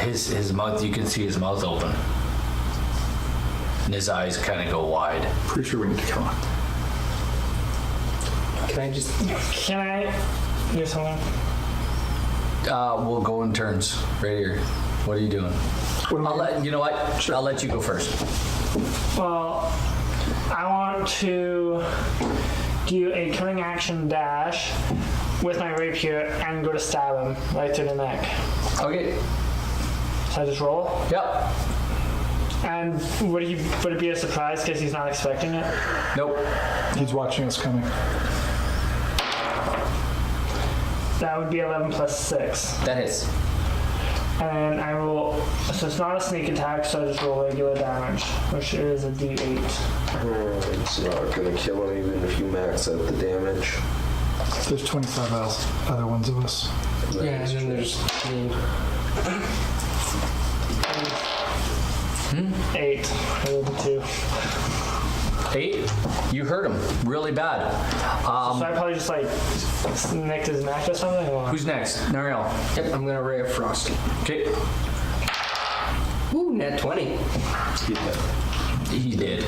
his mouth, you can see his mouth open, and his eyes kind of go wide. Pretty sure we need to kill him. Can I just... Can I do something? We'll go in turns right here. What are you doing? I'll let you know what. I'll let you go first. Well, I want to do a cunning action dash with my rapier and go to stab him right through the neck. Okay. So I just roll? Yep. And would it be a surprise because he's not expecting it? Nope. He's watching us coming. That would be 11 plus 6. That hits. And I roll, so it's not a sneak attack, so I just roll regular damage, which is a d8. It's not gonna kill him even if you max out the damage. There's 25 other ones of us. Yeah, and then there's me. 8. I rolled a 2. 8. You hurt him really bad. So I probably just like nicked his neck or something? Or? Who's next? Nariel. Yep, I'm gonna Ray of Frost. Okay. Ooh, net 20. He did.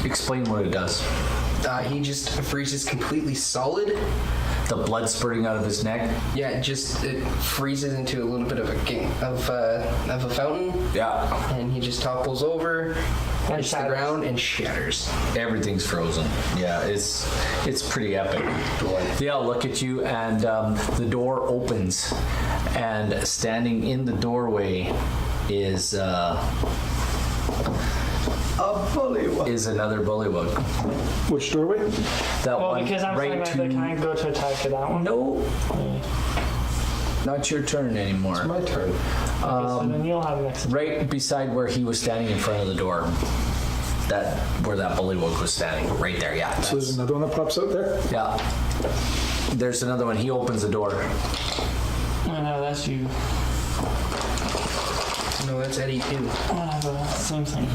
Explain what it does. He just freezes completely solid. The blood spurting out of his neck. Yeah, it freezes into a little bit of a fountain, Yeah. and he just topples over, And hits the shatters. ground, and shatters. Everything's frozen. Yeah, it's pretty epic. They all look at you, and the door opens, and standing in the doorway is another bullywug. Which doorway? That Well, one because I'm right saying can I go to attack to that one? No. Not your turn anymore. My turn. So then you'll have next. Right beside where he was standing in front of the door. Where that bullywug was standing. Right there, yeah. So there's another one that pops out there? Yeah. There's another one. He opens the door. Oh, no, that's you. No, that's Eddie too. Whatever, same thing.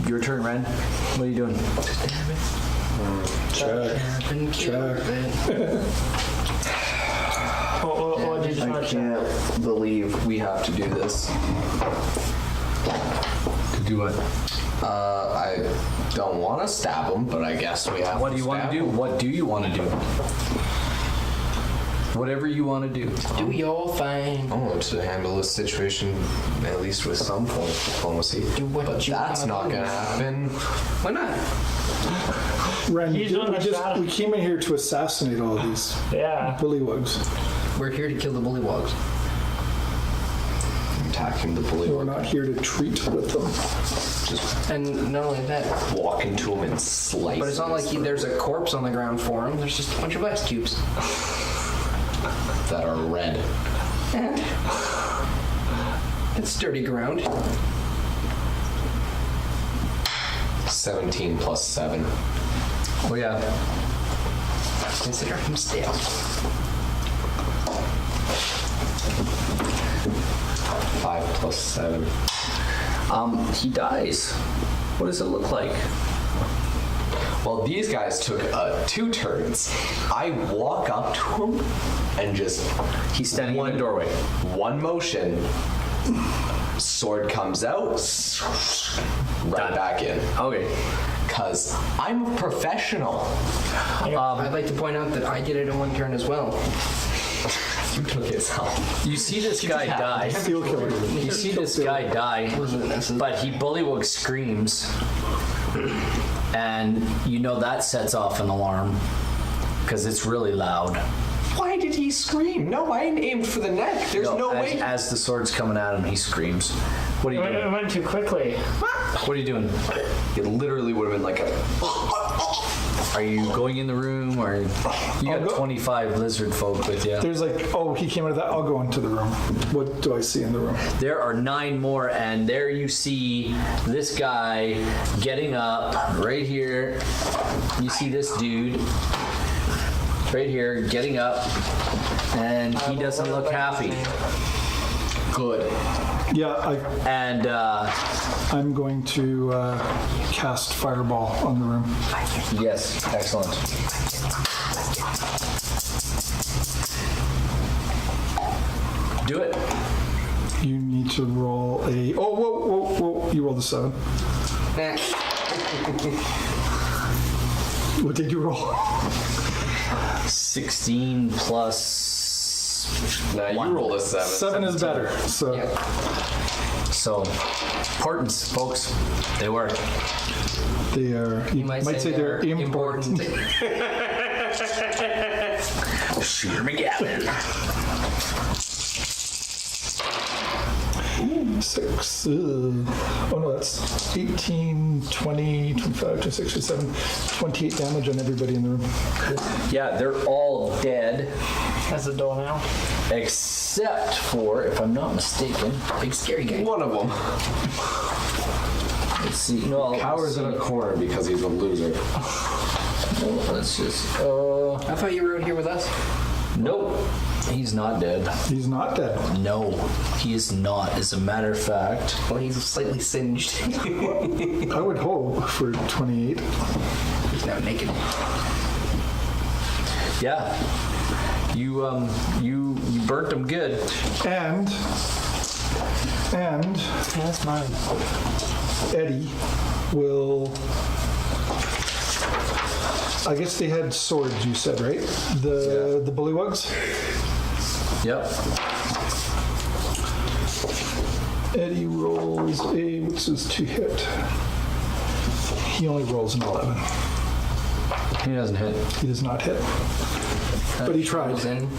Your turn, Ren. What are you doing? Check. Or did you I want to check? can't believe we have to do this. To do what? I don't want to stab him, but I guess we have What to do you want to stab do? him. What do you want to do? Whatever you want to do. Do y'all fine? I want to handle this situation at least with some form of diplomacy. Do what But you that's wanna not do. gonna happen. Why not? Ren, He's on the shadow. we came in here to assassinate all of these Yeah. bullywugs. We're here to kill the bullywogs. Attacking the We're bullywug. not here to treat with them. Just And not only that, walk into him and slice. but it's not like there's a corpse on the ground for him. There's just a bunch of ice cubes. that are red. And it's dirty ground. 17 plus 7. Oh yeah. Consider him stale. 5 plus 7. He dies. What does it look like? Well, these guys took 2 turns. I walk up to him and just He's standing in the doorway. one motion. Sword comes out, right Done. back in. Okay. Cause I'm a professional. I'd like to point out that I did it in one turn as well. You took his help. You see this guy die. Steel killer. You see this guy die, Wasn't necessary. but he bullywug screams, and you know that sets off an alarm because it's really loud. Why did he scream? No, I aimed for the neck. There's no as, way. As the sword's coming at him, he screams. What are you It doing? went too quickly. What are you doing? It literally would have been like a. Are you going in the room, or you got 25 lizard folk with you? There's like, oh, he came out of that. I'll go into the room. What do I see in the room? There are 9 more, and there you see this guy getting up right here. You see this dude right here getting up, and he doesn't look happy. Good. Yeah, And I'm going to cast Fireball on the room. yes, excellent. Do it. You need to roll a. Oh, whoa! You rolled a 7. Nah. What did you roll? 16 plus. Now you rolled a 7. 7 is better. So Yeah. So, importance, folks. They work. they are. You might might say they're important. Shooter McGavin. 6. Oh no, that's 18, 20, 25, 26, 27, 28 damage on everybody in the room. Yeah, they're all dead, That's the door now. except for, if I'm not mistaken, Big scary guy. One of them let's see. No, cowers in a corner because he's a loser. let's just. I thought you were out here with us. Nope. He's not dead. He's not dead. No, he is not. As a matter of fact, Well, he's slightly singed. I would hope for 28. He's now naked. yeah. You burnt him good. And Yeah, that's mine. Eddie will. I guess they had swords. You said, right? The bullywugs. Yep. Eddie rolls a, which is to hit. He only rolls an 11. He doesn't hit. He does not hit. But he tried. Goes in.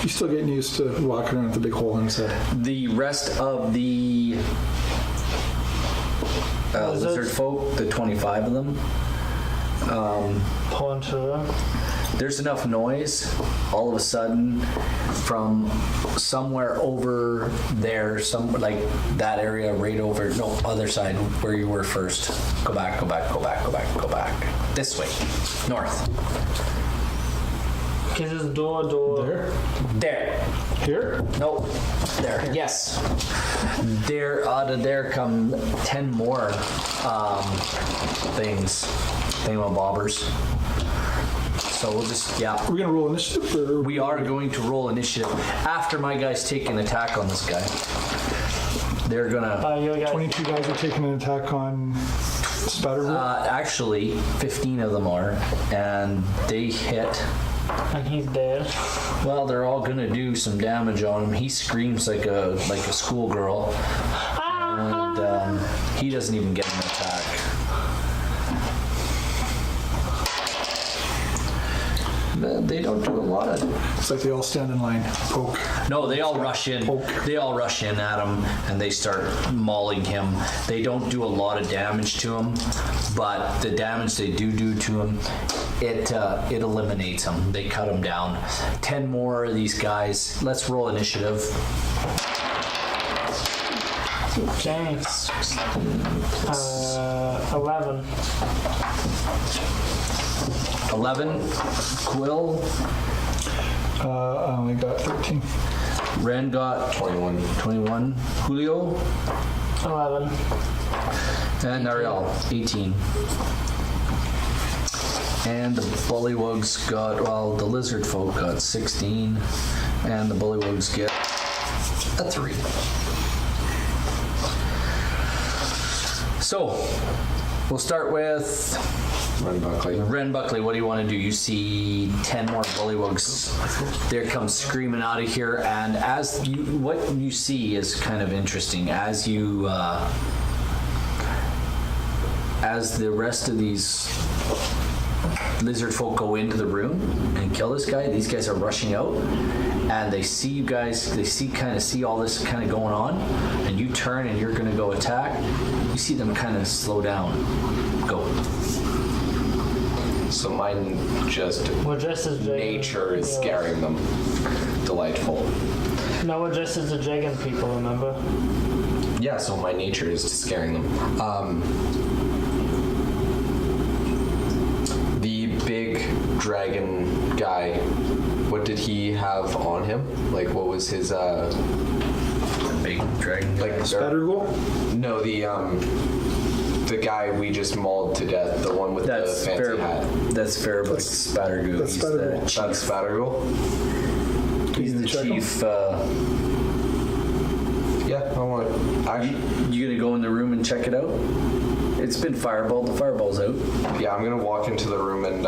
He's still getting used to walking around with a big hole in his head. The rest of the lizard folk, the 25 of them, Pull into the room. there's enough noise all of a sudden from somewhere over there, somewhere like that area right over, no, other side where you were first. Go back. This way, north. Because it's door. There? There. Here? No, there. Yes. There, out of there come 10 more thingamabobbers. So we'll just, yeah. We're going to roll initiative? Or We are going to roll initiative after my guys take an attack on this guy. They're gonna, You guys. 22 guys are taking an attack on Spatterwood. actually 15 of them are, and they hit And he's dead. Well, they're all gonna do some damage on him. He screams like a schoolgirl, and he doesn't even get an attack. They don't do a lot of. It's like they all stand in line, poke. No, they all rush in. Poke. They all rush in at him and they start mauling him. They don't do a lot of damage to him, but the damage they do to him, it eliminates him. They cut him down. 10 more of these guys. Let's roll initiative. James. 11. 11. Quill. I only got 13. Ren got 21. 21. Julio. 11. And Ariel, 18. And the bullywugs got, well, the lizard folk got 16. And the bullywugs get a 3. So, we'll start with Ren Buckley. Ren Buckley. What do you want to do? You see 10 more bullywugs. There comes screaming out of here, and what you see is kind of interesting. As the rest of these lizard folk go into the room and kill this guy, these guys are rushing out, and they see you guys. They see all this kind of going on, and you turn and you're going to go attack. You see them kind of slow down. Go. So mine just We're just as nature is scaring them. Delightful. No, we're just as the dragon people, remember? Yeah, so my nature is just scaring them. The big dragon guy, what did he have on him? Like, what was his, Big dragon. like, Spattergool? no, the guy we just mauled to death, the one with That's the fancy fair. hat. That's fair, but Spattergoo. That's He's Spattergoo. the That's Spattergool? He's the check him? chief. Yeah, I want actually. You gonna go in the room and check it out? It's been fireballed. The fireball's out. Yeah, I'm gonna walk into the room and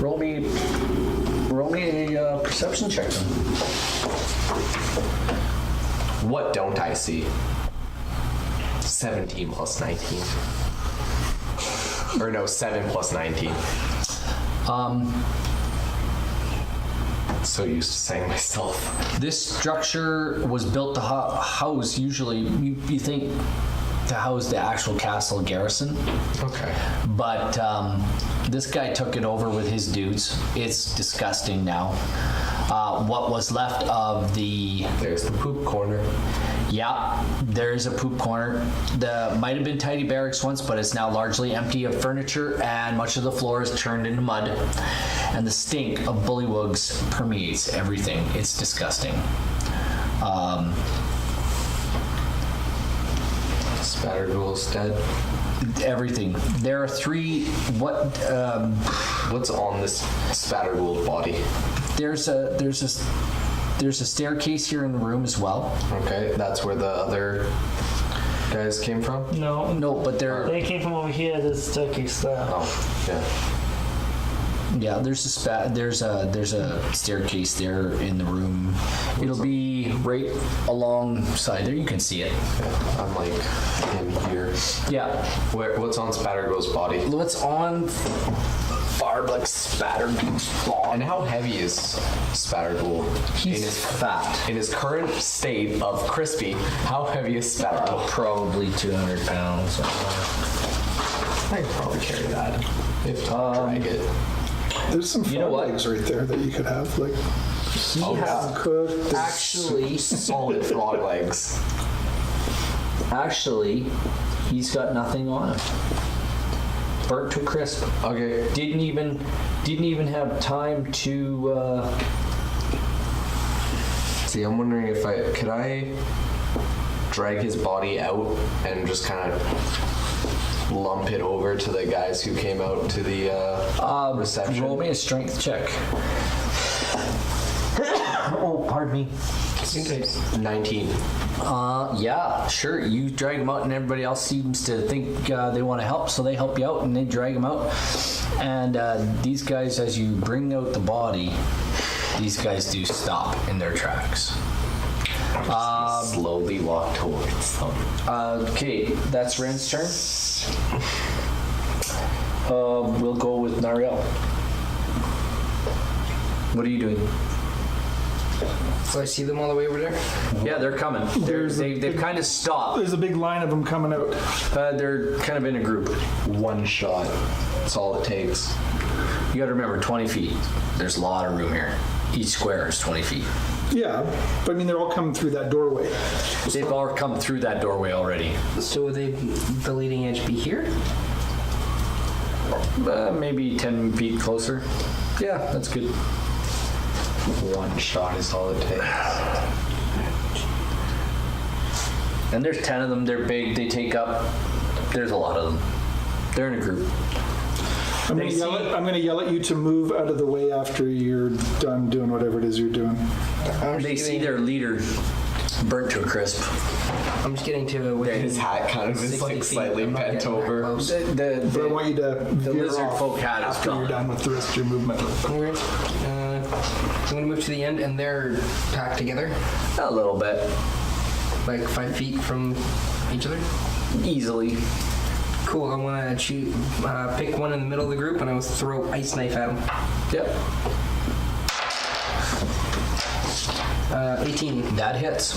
Roll me a perception check then. what don't I see? 17 plus 19. Or no, 7 plus 19. So used to saying myself. This structure was built to house. Usually, you think to house the actual castle garrison. Okay. But this guy took it over with his dudes. It's disgusting now. What was left of the... There's the poop corner. Yeah, there's a poop corner. The might have been tidy barracks once, but it's now largely empty of furniture, and much of the floor is turned into mud. And the stink of bullywugs permeates everything. It's disgusting. Spattergool's dead. Everything. There are 3. What's on this Spattergool's body? There's a staircase here in the room as well. Okay, that's where the other guys came from? No, but they came from over here. There's a staircase there. Oh, yeah. Yeah, there's a staircase there in the room. It'll be right alongside there. You can see it. Yeah, I'm like in here. Yeah. What's on Spattergool's body? What's on Barb like spattered And how heavy is Spattergool? He's fat. In his current state of crispy, how heavy is Spattergool? Probably 200 pounds. I could probably carry that. If drag it. There's some You know frog what? legs right there that you could have. Like, He has could. actually Solid frog legs. Actually, he's got nothing on him. Burnt to crisp. Okay. Didn't even have time to. See, I'm wondering if could I drag his body out and just kind of lump it over to the guys who came out to the reception. Roll me a strength check. Oh, pardon me. 19. Yeah, sure. You drag him out, and everybody else seems to think they want to help, so they help you out, and they drag him out. And these guys, as you bring out the body, these guys do stop in their tracks. Slowly walk towards them. Okay, that's Ren's turn. We'll go with Nariel. What are you doing? So I see them all the way over there. Yeah, they're coming. They've kind of stopped. There's a big line of them coming out. They're kind of in a group. One shot. That's all it takes. You gotta remember, 20 feet. There's a lot of room here. Each square is 20 feet. Yeah, but I mean, they're all coming through that doorway. They've all come through that doorway already. So would the leading edge be here? Maybe 10 feet closer. Yeah, that's good. One shot is all it takes. And there's 10 of them. They're big. They take up. There's a lot of them. They're in a group. I'm going to yell at you to move out of the way after you're done doing whatever it is you're doing. They see their leader burnt to a crisp. I'm just getting to within His hat kind of is 60 like feet. slightly I'm not bent getting that over. close. But I want you to The veer lizard off folk hat is after you're gone. done with the rest of your movement. Alright. I'm gonna move to the end, and they're packed together, A little bit. like 5 feet from each other. Easily. Cool. I want to pick one in the middle of the group, and I will throw ice knife at him. Yep. 18. That hits.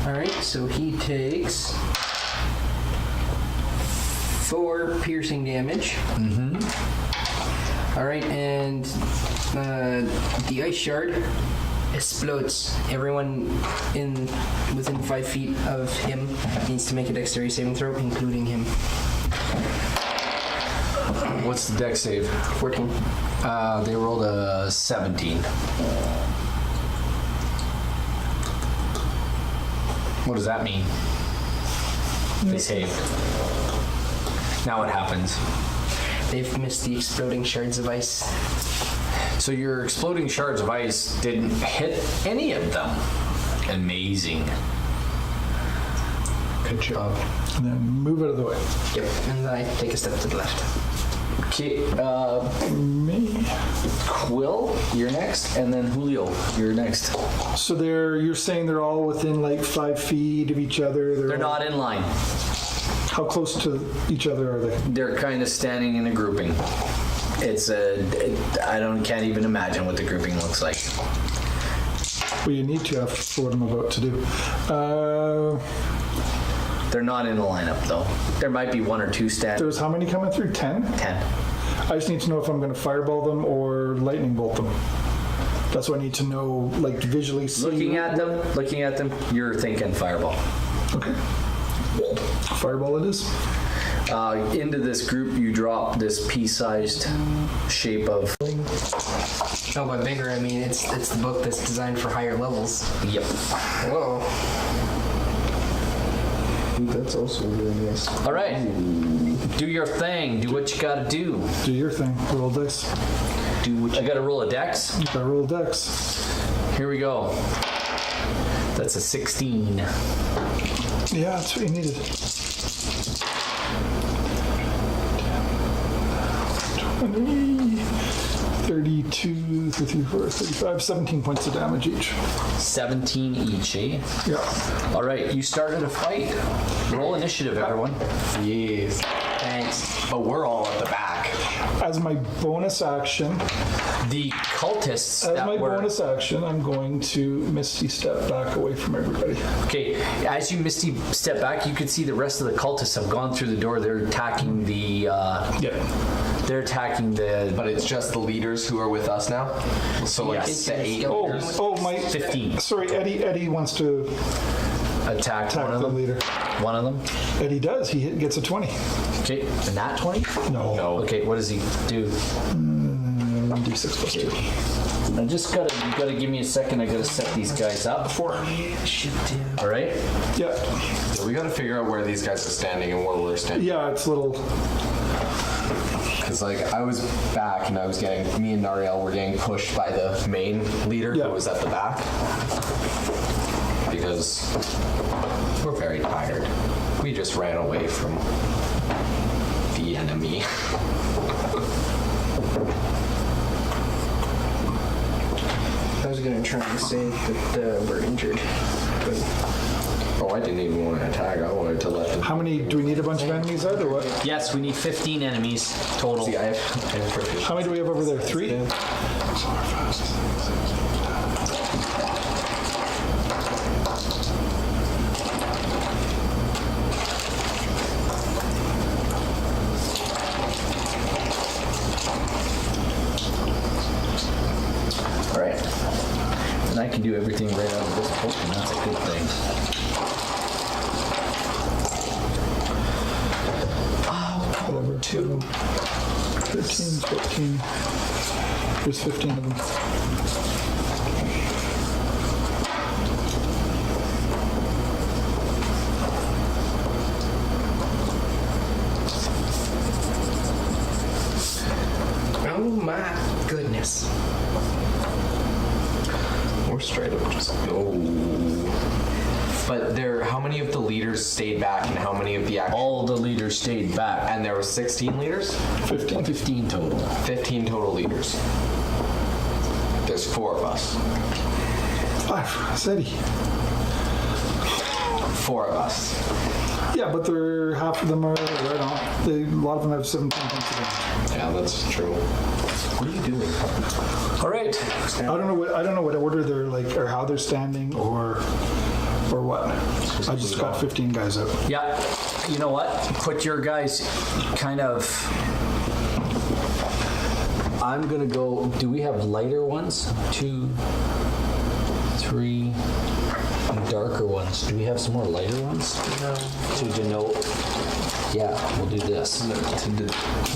All right. So he takes 4 piercing damage. Mm-hmm. All right, and the ice shard explodes. Everyone within 5 feet of him needs to make a dexterity saving throw, including him. What's the dex save? 14. They rolled a 17. What does that mean? They saved. Now what happens? They've missed the exploding shards of ice. So your exploding shards of ice didn't hit any of them. Amazing. Good job. And then move out of the way. Yep. And I take a step to the left. Okay, Me. Quill, you're next, and then Julio, you're next. So you're saying they're all within like 5 feet of each other? They're all- not in line. How close to each other are they? They're kind of standing in a grouping. Can't even imagine what the grouping looks like. Well, you need to after what I'm about to do. They're not in a lineup though. There might be 1 or 2 standing. There's how many coming through? 10? 10. I just need to know if I'm going to fireball them or lightning bolt them. That's what I need to know, like visually see. Looking at them, you're thinking fireball. Okay. Fireball it is. Into this group, you drop this pea-sized shape of. Oh, by bigger, I mean it's the book that's designed for higher levels. Yep. Whoa. That's also really nice. All right. Do your thing. Do what you gotta do. Do your thing. Roll dice. I gotta roll a dex. You gotta roll dex. Here we go. That's a 16. Yeah, that's what you needed. 20, 32, 34, 35, 17 points of damage each. 17 each, eh? Yeah. All right, you started a fight. Roll initiative, everyone. Yes. Thanks. But we're all at the back. As my bonus action, The cultists that were. I'm going to Misty step back away from everybody. Okay, as you Misty step back, you can see the rest of the cultists have gone through the door. They're attacking the. They're attacking the. But it's just the leaders who are with us now. So like Yes. the 8 Oh, my. 15. Sorry, Eddie wants to Attack one attack of the them. leader. One of them. Eddie does. He gets a 20. Okay, and that 20? No. Okay, what does he do? 1d6 plus 2. I just gotta. You gotta give me a second. I gotta set these guys up. 4. All right. Yeah. So we got to figure out where these guys are standing and where we're standing. Yeah, it's little. Because like I was back and me and Nariel were getting pushed by the main leader Yeah. who was at the back. Because we're very tired. We just ran away from the enemy. I'm trying to say that we're injured. But Oh, I didn't even want to attack. I wanted to let them. How many, do we need a bunch of enemies out or what? Yes, we need 15 enemies total. See, I have proficiency. How many do we have over there? 3? All right. And I can do everything right out of this potion. That's a good thing. Whatever. 2. 13, 14. There's 15 of them. oh my goodness. Or straight up just go. But how many of the leaders stayed back and how many of the actual... All the leaders stayed back. And there were 16 leaders? 15 total. 15 total leaders. There's 4 of us. 5. Steady. 4 of us. Yeah, but they're, half of them are right on. A lot of them have 17 points of damage. Yeah, that's true. What are you doing? All right. I don't know what order they're like, or how they're standing, or what. I just got 15 guys out. Yeah. You know what? Put your guys kind of... I'm going to go... Do we have lighter ones? 2, 3... darker ones. Do we have some more lighter ones? No. To denote. Yeah, we'll do this.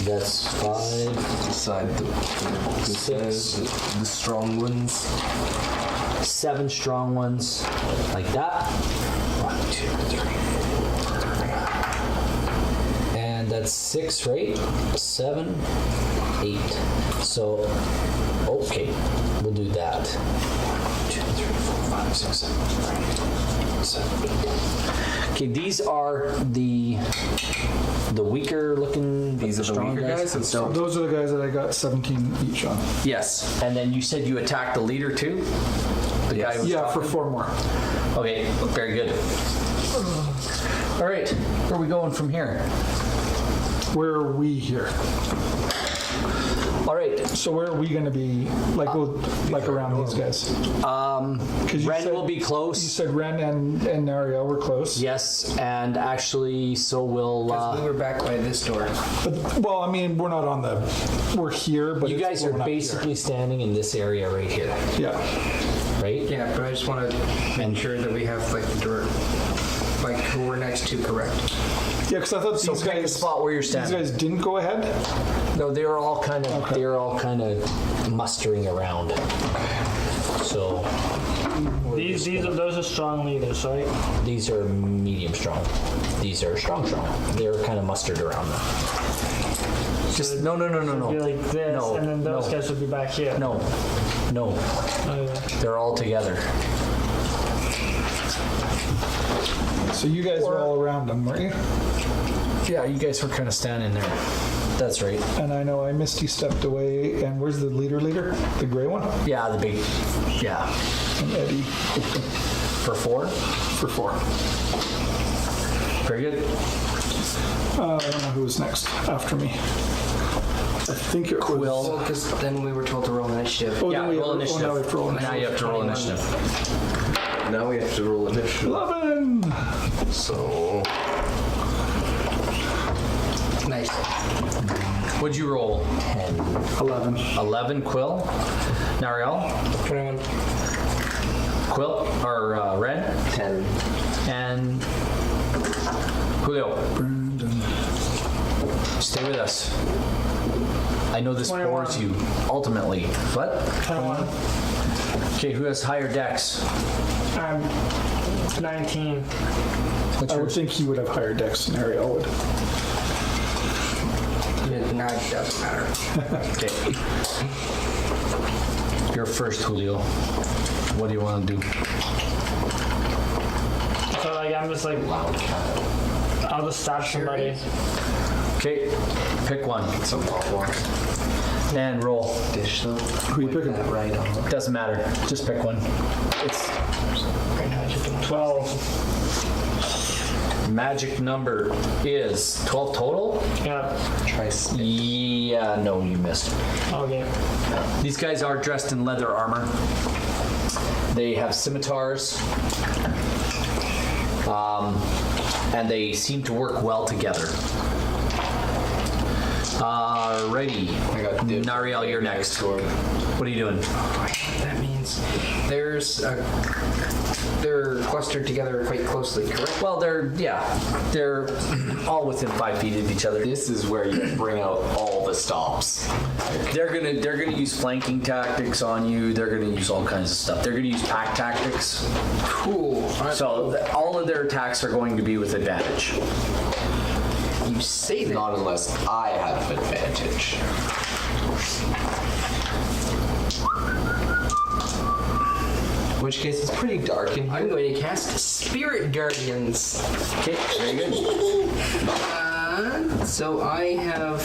That's 5. Decide the 6. the strong ones. 7 strong ones. Like that. 1, 2, 3, 4. And that's 6, right? 7, 8. So, okay. We'll do that. 2, 3, 4, 5, 6, 7, 8, 7, 8. Okay, these are the weaker looking. These are the strong weaker guys? So, Those are the guys that I got 17 each on. yes. And then you said you attacked the leader too? The guy who was Yeah, for talking? 4 more. Okay, very good. All right, where are we going from here? Where are we here? All right, So where are we going to be? Like, like around these guys? 'Cause you Ren said- will be You close. said Ren and Nariel were close. Yes, and actually, so will. We were back by this door. But, well, I mean, we're not on the. We're here, but You it's guys are blown up here. basically standing in this area right here, Yeah. right? Yeah, but I just want to make sure that we have like the door, like who we're next to, correct? Yeah, because I thought So these pick a guys. spot where you're These standing. guys didn't go ahead. No, they're all kind of mustering around. So Those are strong leaders, right? these are medium strong. These are strong. They're kind of mustered around them. Just no. Be like this, No, and then those no. guys would be back here. No. Oh, yeah. They're all together. So you guys were all around them, weren't you? Yeah, you guys were kind of standing there. That's right. And I know I Misty stepped away. And where's the leader? The gray one? Yeah, the big. Yeah. And Eddie For 4. for 4. Very good. I don't know who was next after me. I think it was. Quill. Well, because then we were told to roll initiative. Oh, Yeah, then we roll have, initiative. now we have to roll Now initiative. you have to roll initiative. Now we have to roll initiative. 11! So Nice. What'd you roll? 11. 11, Quill. Nariel. 21. Quill. Or Ren. 10. And Julio. Brandon. Stay with us. I know this 21. bores you, ultimately. What? 21. Okay, who has higher dex? I'm 19. What's I would yours? think he would have higher dex than Ariel would. No, it doesn't matter. Okay. You're first, Julio. What do you want to do? So like I'm just like I'll just stab somebody. Okay, pick one. Some pop walks. And roll. Dish though. Who you picking? That right on. Doesn't matter. Just pick one. It's 12. magic number is 12 total. Yeah. Try spin. Yeah, no, you missed. Okay. These guys are dressed in leather armor. They have scimitars. And they seem to work well together. Alrighty. I got dibs. Nariel, you're next. What are you doing? That means they're clustered together quite closely, correct? Well, they're all within 5 feet of each other. This is where you bring out all the stops. They're gonna use flanking tactics on you. They're gonna use all kinds of stuff. They're gonna use pack tactics. Cool. So all of their attacks are going to be with advantage. You say that. Not unless I have advantage. In which case it's pretty dark in here. I'm going to cast Spirit Guardians. Okay, very good. So I have,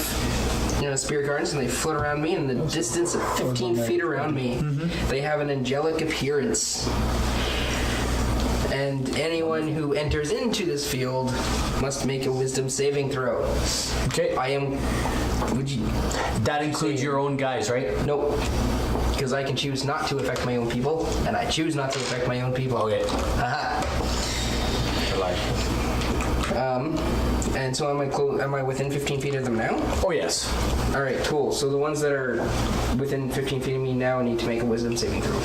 Spirit Guardians, and they float around me in the distance of 15 feet around me. They have an angelic appearance. And anyone who enters into this field must make a wisdom saving throw. Okay. That includes your own guys, right? Nope. Because I can choose not to affect my own people, and I choose not to affect my own people. Okay. And so am I within 15 feet of them now? Oh yes. All right, cool. So the ones that are within 15 feet of me now need to make a wisdom saving throw.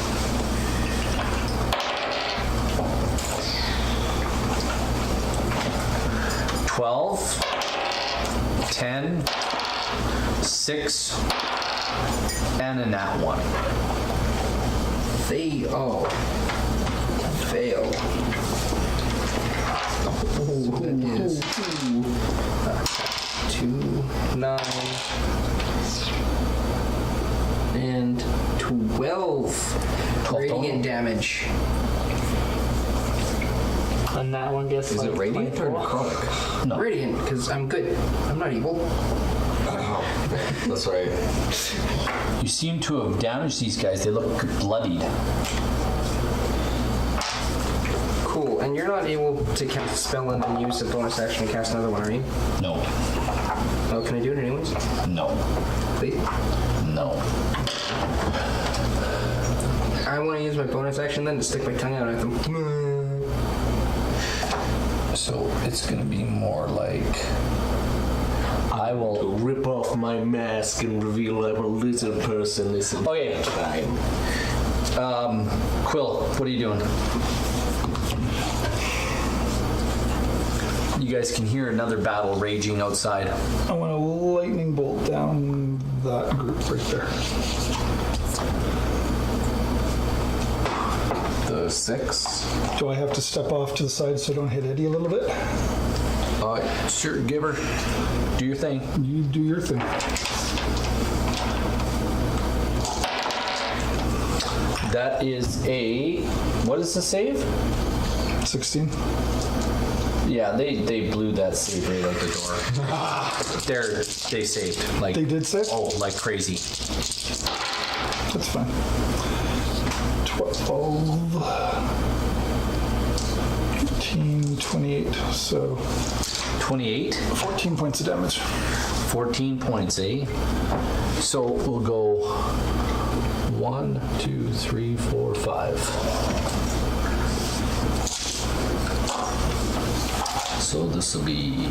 $12, 10, 6, and a nat 1. They all fail. So that is 2, 9, and 12 radiant damage. And that one gets Is like it radiant or 24. necrotic? No. Radiant, because I'm good. I'm not evil. That's right. You seem to have damaged these guys. They look bloodied. Cool. And you're not able to cast a spell and then use the bonus action and cast another one, are you? No. Oh, can I do it anyways? No. Please? No. I want to use my bonus action then to stick my tongue out at them. So it's going to be more like I will Rip off my mask and reveal I'm a lizard person this entire time. Quill, what are you doing? You guys can hear another battle raging outside. I want to lightning bolt down that group right there. The 6. Do I have to step off to the side so I don't hit Eddie a little bit? Sure, give her. Do your thing. You do your thing. That is a... What is the save? 16. Yeah, they blew that save right out the door. They saved. Like, They did save? Oh, like crazy. That's fine. 12, 18, 28. So 28. 14 points of damage. 14 points, eh? So we'll go 1, 2, 3, 4, 5. So this will be...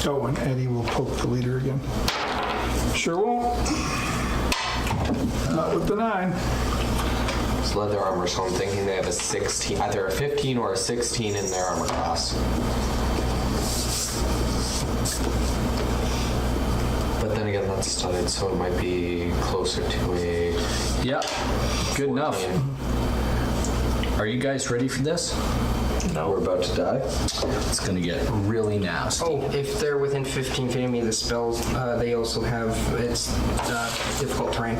Oh, and Eddie will poke the leader again. Sure won't. Not with the 9. It's leather armor, so I'm thinking they have a 16, either a 15 or a 16 in their armor class. But then again, that's studded, so it might be closer to a... Yeah, good enough. 14. Are you guys ready for this? We're about to die. It's gonna get really nasty. Oh, if they're within 15 feet of me, the spells, they also have, it's difficult terrain.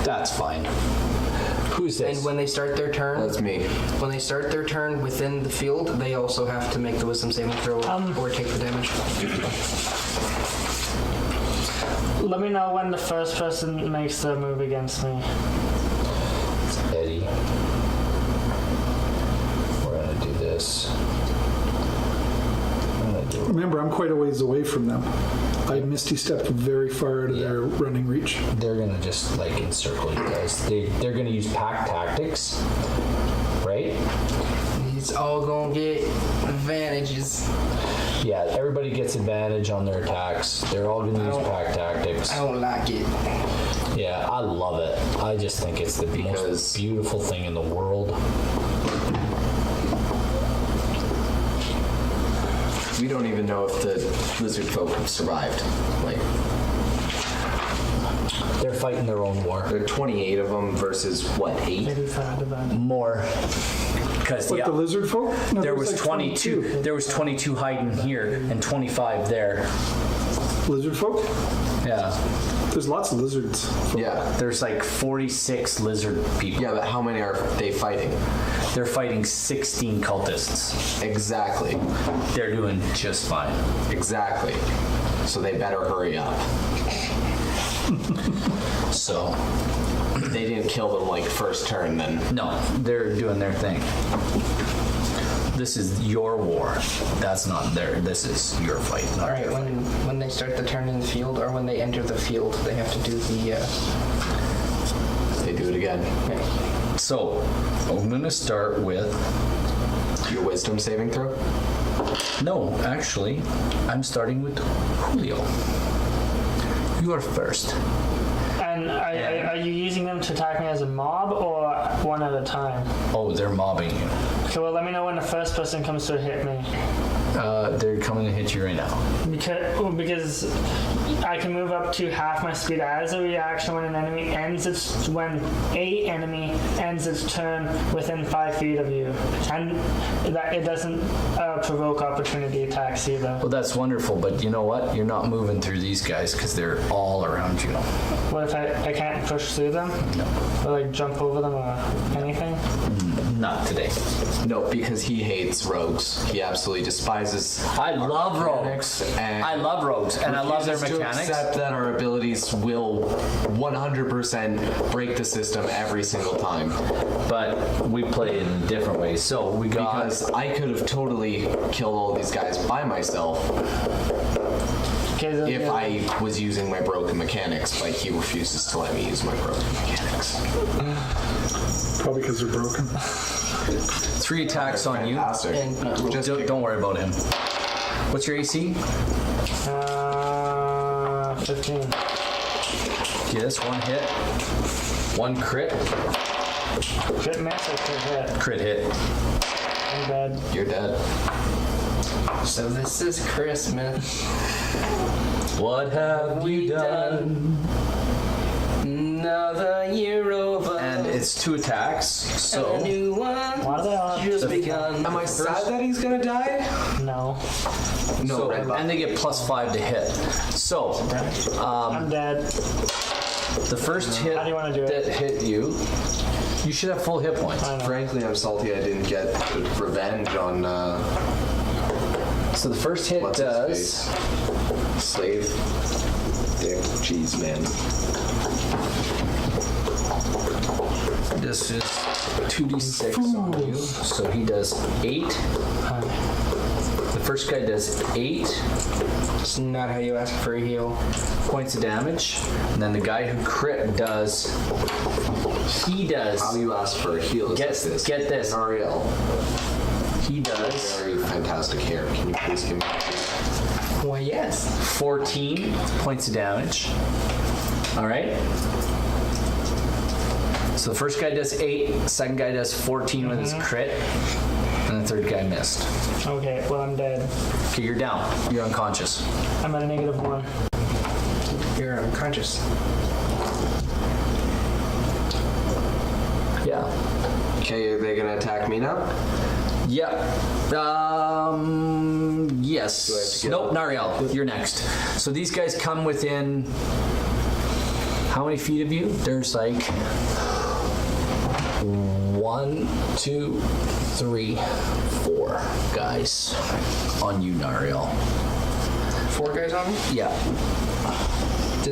That's fine. Who's this? And when they start their turn, That's me. when they start their turn within the field, they also have to make the wisdom saving throw or take the damage. Let me know when the first person makes the move against me. It's Eddie. We're gonna do this. I'm gonna do it. Remember, I'm quite a ways away from them. I Misty stepped very far out of their running reach. They're gonna just like encircle you guys. They're gonna use pack tactics, right? He's all gonna get advantages. Yeah, everybody gets advantage on their attacks. They're all gonna use pack tactics. I don't like it. Yeah, I love it. I just think it's the most beautiful thing in the world. We don't even know if the lizard folk have survived. Like, They're fighting their own war. there are 28 of them versus what, 8? 85 divided. More. Because Like the lizard folk? No, there was like 22. There was 22 hiding here and 25 there. Lizard folk? Yeah. There's lots of lizards. Folk. Yeah. There's like 46 lizard people. Yeah, but how many are they fighting? They're fighting 16 cultists. Exactly. They're doing just fine. Exactly. So they better hurry up. So, They didn't kill them like first turn then. no, they're doing their thing. This is your war. That's not their. This is your fight. Not All right, their fight. when they start the turn in the field, or when they enter the field, they have to do the. They do it again. So, I'm gonna start with. Your wisdom saving throw? No, actually, I'm starting with Julio. You are first. And are you using them to attack me as a mob or one at a time? Oh, they're mobbing you. Okay, well, let me know when the first person comes to hit me. They're coming to hit you right now. Because I can move up to half my speed as a reaction when an enemy when a enemy ends its turn within 5 feet of you, and that it doesn't provoke opportunity attacks either. Well, that's wonderful, but you know what? You're not moving through these guys because they're all around you. What if I can't push through them? No, Or like jump over them or anything? not today. No, because he hates rogues. He absolutely despises. I love mechanics rogues. and I love rogues, and I love their refuses mechanics. to accept that our abilities will 100% break the system every single time. But we play in different ways. So we got. Because I could have totally killed all these guys by myself Okay, if I was using my broken mechanics, but he refuses to let me use my broken mechanics. Probably because they're broken. 3 attacks on you. Fantastic. And Just Don't worry about him. What's your AC? 15. Okay, that's 1 hit. 1 crit. Crit miss or crit hit? Crit hit. I'm dead. You're dead. so this is Christmas. What have you done? Another year over. And it's 2 attacks. So a new one Why do they all have just begun. Am I sad that he's gonna die? No. No, So, Red Buff. and they get +5 to hit. So, I'm dead. the first hit How do you wanna do it? that hit you, you should have full hit points. I know. Frankly, I'm salty I didn't get revenge on So the first hit what's his does face? Slave Dick Cheese Man. this is 2d6 on you. So he does 8. The first guy does 8 It's not how you ask for a heal. points of damage, and then the guy who crit does. He does. How you ask for a heal is Get like this. this. Ariel, He does very fantastic hair. Can you please give me? Why, yes. 14 points of damage. All right. So the first guy does 8, second guy does 14 with his crit, and the third guy missed. Okay, well, I'm dead. Okay, you're down. You're unconscious. I'm at a -1. You're unconscious. Yeah. Okay, are they gonna attack me now? Yeah. Yes. Do I have to get Nope, up? Nariel, you're next. So these guys come within how many feet of you? There's like 1, 2, 3, 4 guys on you, Nariel. 4 guys on me? Yeah. I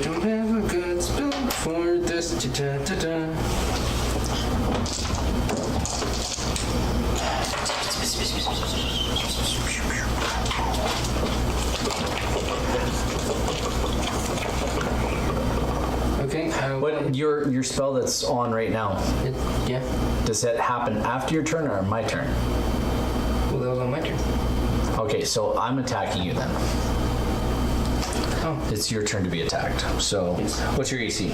don't have a good spell for this. Okay. But your spell that's on right now, Yeah. does that happen after your turn or my turn? Well, that was on my turn. Okay, so I'm attacking you then. Oh. It's your turn to be attacked. So, what's your AC?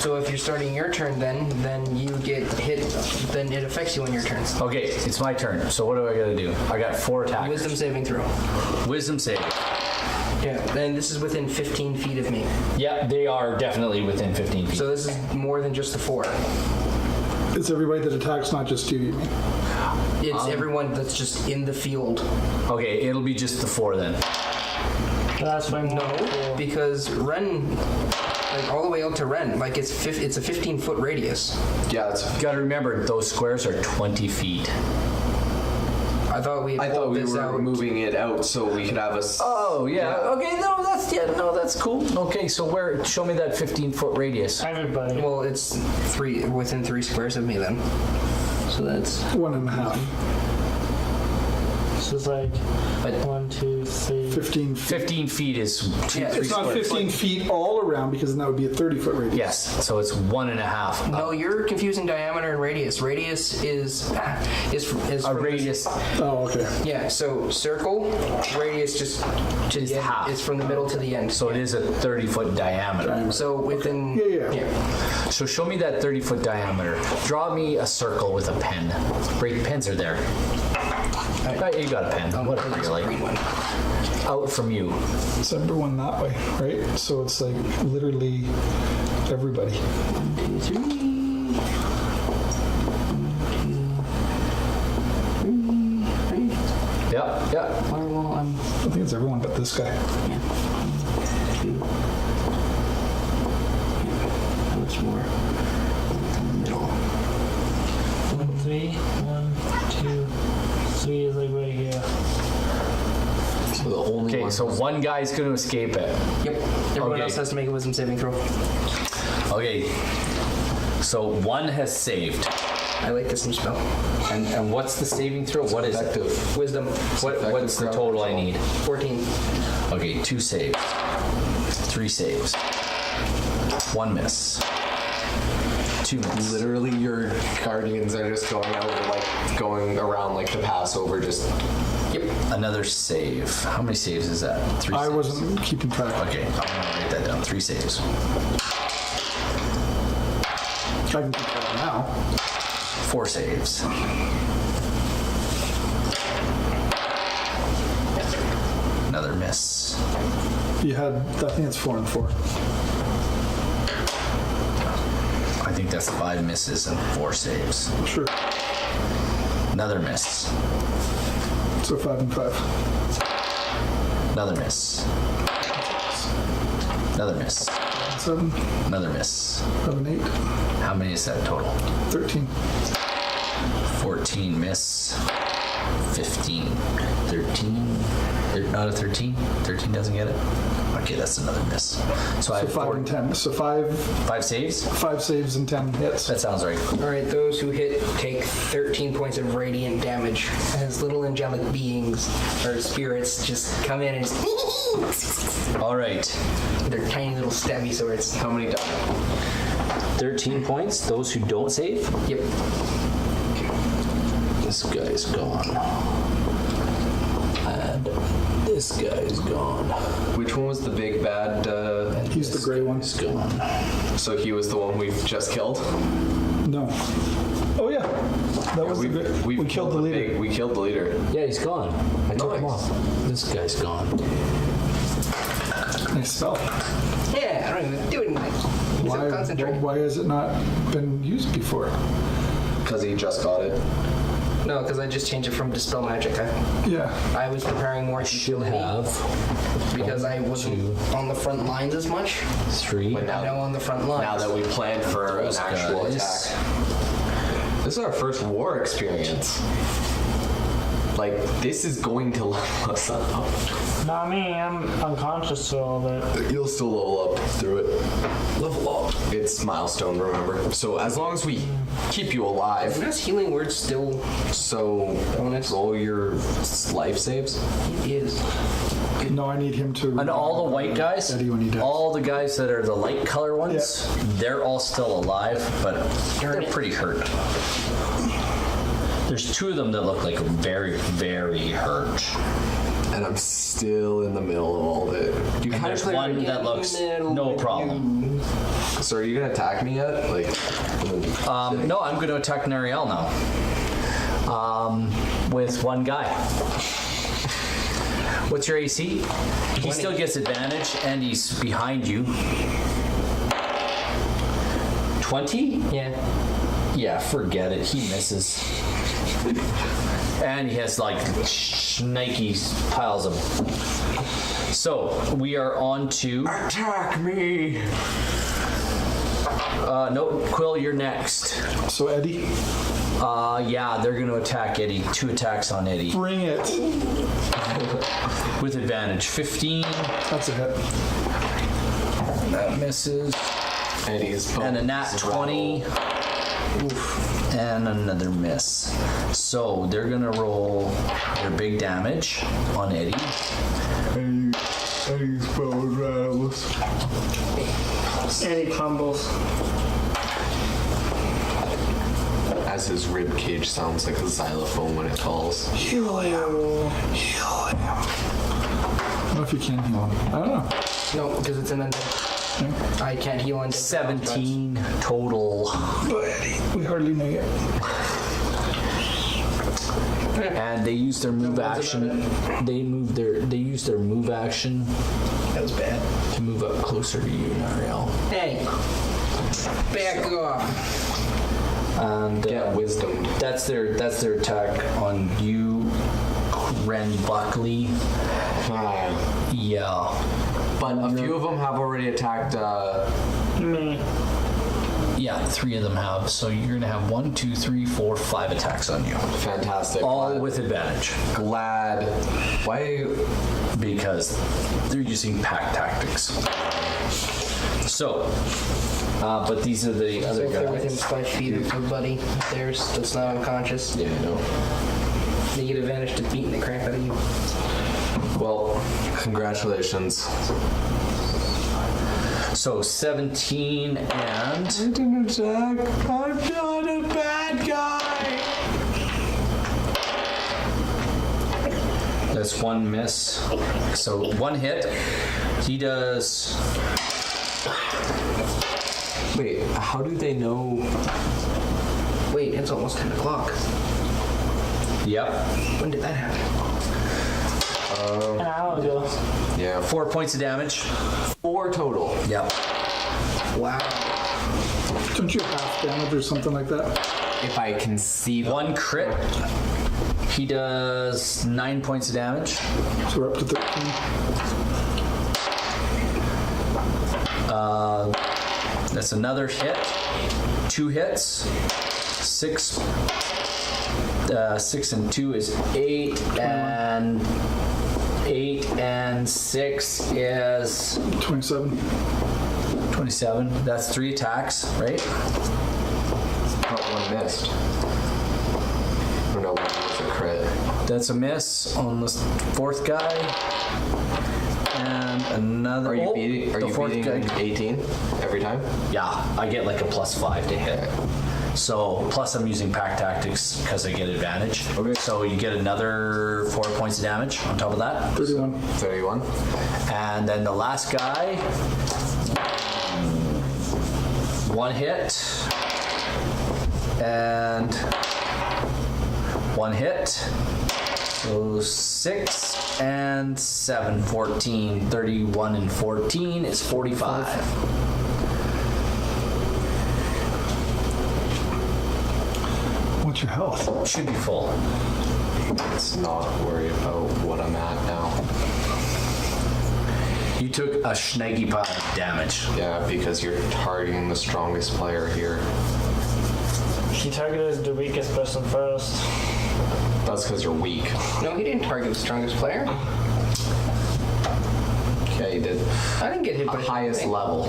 So if you're starting your turn, then you get hit. Then it affects you on your turn. Okay, it's my turn. So what do I gotta do? I got 4 attacks. Wisdom saving throw. Wisdom save. Yeah. And this is within 15 feet of me. Yeah, they are definitely within 15 feet. So this is more than just the 4. It's everybody that attacks, not just you mean? It's everyone that's just in the field. Okay, it'll be just the 4 then. That's why No, because Ren, like all the way out to Ren, like it's a 15-foot radius. Yeah, it's. You gotta remember, those squares are 20 feet. I thought we we were out. moving it out so we could have a. Oh, yeah. Okay, that's cool. Okay, so show me that 15-foot radius. everybody. Well, it's within 3 squares of me then. So that's 1.5. So it's like 1, 2, 3. 15 feet. 15 feet is 2, Yeah, 3 It's not squares. 15 feet all around because then that would be a 30-foot radius. Yes, so it's 1.5. no. You're confusing diameter and radius. Radius is A from radius. Oh, okay. Yeah. So circle radius just to Is the end. half. It's from the middle to the end. So it is a 30-foot diameter. So within Yeah. So show me that 30-foot diameter. Draw me a circle with a pen. Great, pens are there. You got a pen. Whatever you like. green one. Out from you. It's everyone that way, right? So it's like literally everybody. 1, 2, 3. 1, 2, 3. Right? Yep. Firewall. I think it's everyone but this guy. Yeah. 1, 2. Yeah. How much more? In the middle. 1, 3. 1, 2, 3 is like right here. So the only Okay, one. so one guy's going to escape it. Yep. Everyone Okay. else has to make a wisdom saving throw. Okay. So one has saved. I like this new spell. And what's the saving throw? What is it? Effective. Wisdom. What's the total I need? 14. Okay, 2 saves. 3 saves. 1 miss. 2 miss. Literally, your guardians are just going around like the Passover, just. Yep. Another save. How many saves is that? 3 I saves. wasn't keeping track. Okay, I'm going to write that down. 3 saves. I can keep track now. 4 saves. Another miss. You had, I think it's 4 and 4. I think that's 5 misses and 4 saves. Sure. Another miss. So 5 and 5. Another miss. Another miss. 7, Another miss. 7, 8, How many is that total? 13. 14 miss. 15. 13. Out of 13? 13 doesn't get it? Okay, that's another miss. So I So have 5 and 10. So 5 5 saves? saves and 10 hits. That sounds right. All right, those who hit take 13 points of radiant damage as little angelic beings or spirits just come in and just All right. their tiny little stabby swords. How many die? 13 points. Those who don't save? Yep. This guy's gone. And this guy's gone. Which one was the big bad? He's the gray one. He's gone. So he was the one we've just killed. No. Oh, yeah. That was the gray. We killed the leader. We killed the leader. Yeah, he's gone. I took him Nice. off. This guy's gone. Nice spell. Yeah, I don't even do anything. He's so concentrated. Why has it not been used before? Because he just got it. No, because I just changed it from Dispel Magic. Yeah. I was preparing more Should utility have because I wasn't on the front lines as much. 3. But Now now, on the front lines. now that we planned for an actual guys. attack, this is our first war experience. Like, this is going to level us up. Not me. I'm unconscious to all of it. You'll still level up through it. Level up. It's milestone, remember. So as long as we keep you alive, Is healing word still so bonus? roll your life saves. It is. No, I need him to. And all the white guys, Eddie when he does. all the guys that are the light color ones, they're all still alive, but they're pretty hurt. There's 2 of them that look like very, very hurt. And I'm still in the middle of all of it. You And kind of there's one that looks no problem. So are you gonna attack me yet? Like, No, I'm going to attack Nariel now. With 1 guy. What's your AC? He still gets advantage, and he's behind you. 20? Yeah. Yeah, forget it. He misses. And he has like snaky piles of. So we are on to. attack me! No, Quill, you're next. So Eddie, Yeah, they're going to attack Eddie. 2 attacks on Eddie bring it. with advantage. 15. That's a hit. That misses. Eddie's And a nat 20. Oof. And another miss. So they're gonna roll their big damage on Eddie. Eddie's bone rattles. Eddie crumbles. As his rib cage sounds like a xylophone when it falls. Heal him. Heal him. I don't know if you can heal him. I don't know. No, because it's an undead. I can't heal undead. 17 total. But Eddie, we hardly know yet. And they use their move action. They use their move action That was bad. to move up closer to you, Nariel. Hey. Back off. And Get wisdom. that's their attack on you, Ren Buckley. Yeah. But a few of them have already attacked. Me. Yeah, 3 of them have. So you're gonna have 1, 2, 3, 4, 5 attacks on you. Fantastic. All Glad- with advantage. glad. Why? Because they're using pack tactics. So, but these are the So other if they're within guys. 5 feet of a buddy of theirs that's not unconscious, Yeah, I know. they get advantage to beating the crap out of you. Well, congratulations. So 17 and I didn't attack. I'm not a bad guy. that's 1 miss. So 1 hit. He does. Wait, how do they know? Wait, it's almost 10 o'clock. Yep. When did that happen? An hour ago. Yeah, 4 points of damage. 4 total. Yep. Wow. Don't you have half damage or something like that? If I can see them. 1 crit. He does 9 points of damage. So we're up to 13. That's another hit. 2 hits. 6. 6 and 2 is 8, and 8 and 6 is 27. 27. That's 3 attacks, right? Not 1 missed. Or no, 1 was a crit. That's a miss on the 4th guy. And another. Are you beating? Are the you 4th beating guy? 18 every time? Yeah, I get like a +5 to hit. So, plus I'm using pack tactics because I get advantage. Okay. So you get another 4 points of damage on top of that. 31. 31. And then the last guy, 1 hit. And 1 hit. So 6 and 7, 14, 31 and 14 is 45. What's your health? Should be full. Let's not worry about what I'm at now. You took a snaggy pile of damage. Yeah, because you're targeting the strongest player here. He targeted the weakest person first. That's because you're weak. No, he didn't target the strongest player. Yeah, you did. I didn't get hit by Highest anything. level.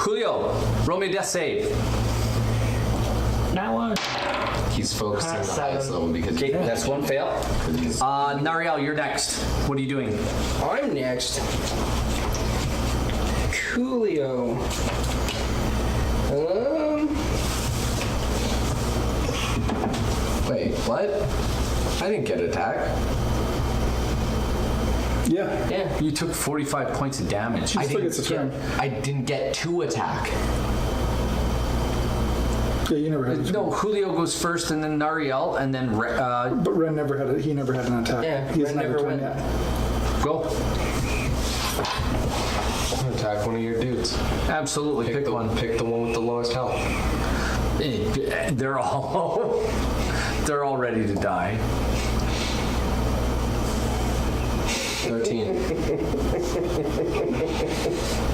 Julio, roll me a death save. That one. He's focusing on the Seven. highest level because Okay, that's one fail. he's Nariel, you're next. What are you doing? I'm next. Coolio. Wait, what? I didn't get attack. Yeah. Yeah. You took 45 points of damage. He still gets a turn. I didn't get to attack. Yeah, you never had a turn. No, Julio goes first, and then Nariel, and then But Ren never had he never had an attack. Yeah, he hasn't Ren had a never turn went. yet. go. Attack one of your dudes. Absolutely, pick one. Pick the one with the lowest health. They're all they're all ready to die. 13.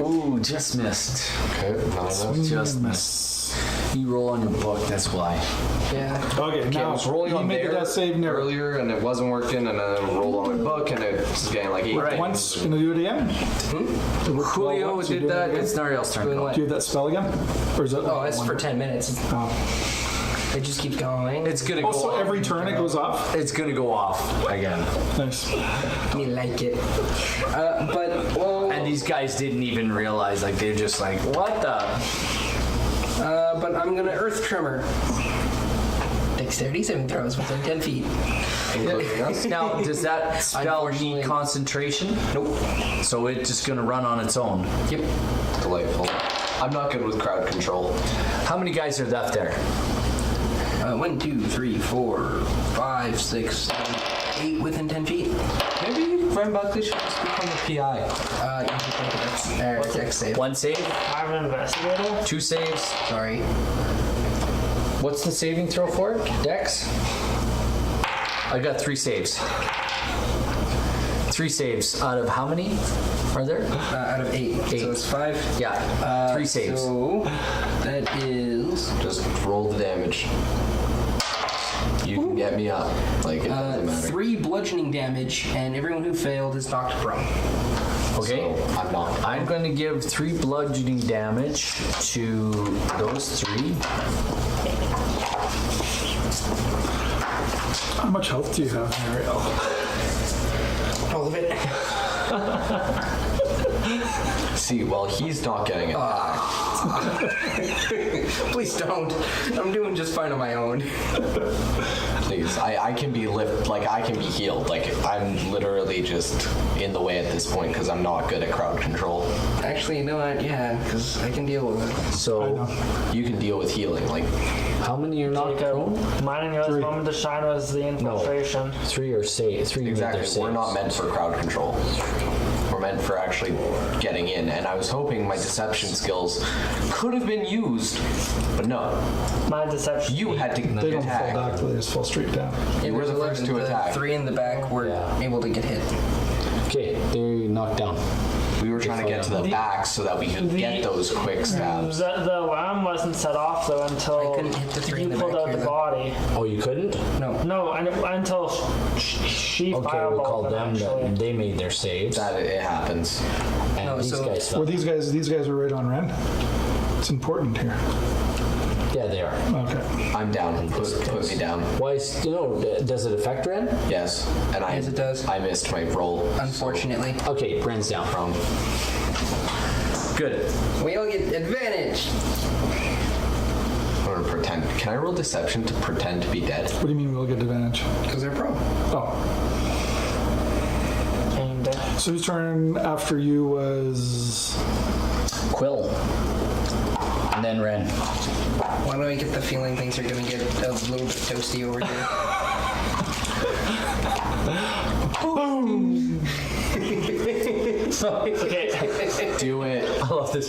Ooh, just missed. Okay, none of those. Just missed. You roll on your book, that's why. Yeah. Okay, I now was rolling you on made there the death save never. earlier and it wasn't working, and then I rolled on my book and it's getting like 8 Right. Once, gonna do it again? Julio Once, you did do it that. again? It's Nariel's turn. Doing what? Do you have that spell again? Or is it Oh, it's for 10 minutes. Oh. It just keeps going. It's gonna go Also, off. every turn it goes off? It's gonna go off again. Nice. Me like it. But, well... And these guys didn't even realize, like, they're just like, what the? but I'm gonna Earth Tremor. Dexterity saving throws within 10 feet. including us. Now, does that spell Unfortunately- need concentration? Nope. So it's just gonna run on its own. Yep. Delightful. I'm not good with crowd control. How many guys are left there? 1, 2, 3, 4, 5, 6, 7, 8 within 10 feet. Maybe Ren Buckley should just become the PI. You can think of Dex save. One save, I'm an investigator. 2 saves. Sorry. What's the saving throw for it? Dex? I got 3 saves. 3 saves out of how many are there? Out of 8. 8. So it's 5. Yeah, 3 saves. So that is Just roll the damage. You can get me up. Like, it doesn't matter. 3 bludgeoning damage, and everyone who failed is knocked prone. Okay. So, I'm not. I'm going to give 3 bludgeoning damage to those 3. How much health do you have, Ariel? All of it. See, well, he's not getting it. Please don't. I'm doing just fine on my own. Please, I can be I can be healed. Like, I'm literally just in the way at this point because I'm not good at crowd control. Actually, you know what? Yeah, because I can deal with it. So, You can deal with healing. Like, how many are knocked prone? Mine and yours 3. moment to shine was the infiltration. 3 are safe. 3 exactly, we're not meant for crowd control. We're meant for actually getting in. And I was hoping my deception skills could have been used, but no. My deception. You had to They don't fall attack. back, they just fall straight down. You were the first to attack. 3 in the back were able to get hit. Okay, they're knocked down. We were trying to get to the back so that we could get those quick stabs. The alarm wasn't set off though until I couldn't hit the 3 you in the pulled back out here, the though. body. Oh, you couldn't? No. Until she Okay, fireballed we'll call them. actually. They made their saves. That it happens. And No, these so- guys Well, fell. these guys are right on Ren. It's important here. Yeah, they are. Okay. I'm down. Put me down. Why, does it affect Ren? Yes. And Yes, it does. I missed my roll. Unfortunately. Okay, Ren's down. Good. We all get advantage. I'm gonna pretend. Can I roll deception to pretend to be dead? What do you mean we'll get advantage? Because they're prone. Oh. And So whose turn after you was... Quill. And then Ren. Why do I get the feeling things are going to get a little bit toasty over here? Okay. Do it. I love this.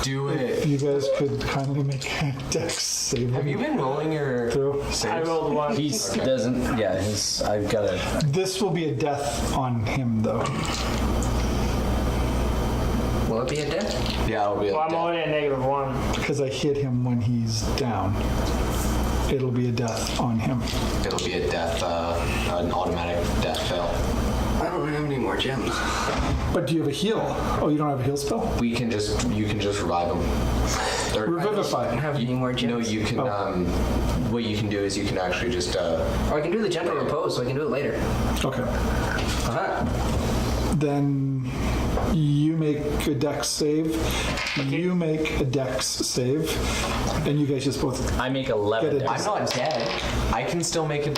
Do it. You guys could kindly make a dex save. Have you been rolling your Throw. I saves? rolled 1. He doesn't. Yeah, I've got a. This will be a death on him, though. Will it be a death? Yeah, it'll be Well, a I'm death. already at -1. Because I hit him when he's down. It'll be a death on him. It'll be a death, an automatic death fail. I don't have any more gems. But do you have a heal? Oh, you don't have a heal spell? You can just revive him. I don't Revivify. have any more gems. No, you can. What you can do is you can actually just. Or I can do the gentle repose, so I can do it later. Okay. Uh-huh. Then you make a dex save. You make a dex save. And you guys just both... I make Get 11. it. I'm not dead. I can still make a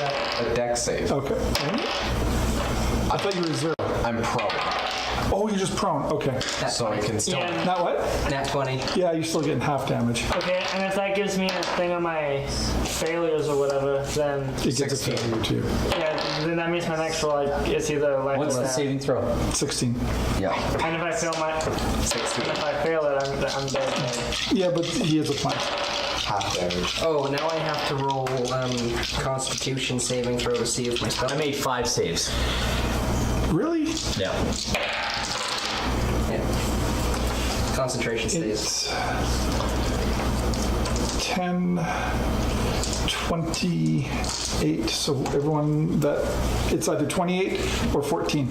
dex save. Okay. I thought you were 0. I'm prone, Oh, you're just prone. Okay. so I can still. Yeah. Not what? Nat 20. Yeah, you're still getting half damage. Okay, and if that gives me a thing on my failures or whatever, then It gets a 16. failure too. yeah, then that means my next roll it's either life What's or the death. saving throw? 16. Yeah. And if I fail it, I'm dead. Yeah, but he is a plant. Half damage. Oh, now I have to roll Constitution saving throw to see if my spell... I made 5 saves. Really? Yeah. Yeah. Concentration stays. It's 10, 28. So everyone it's either 28 or 14.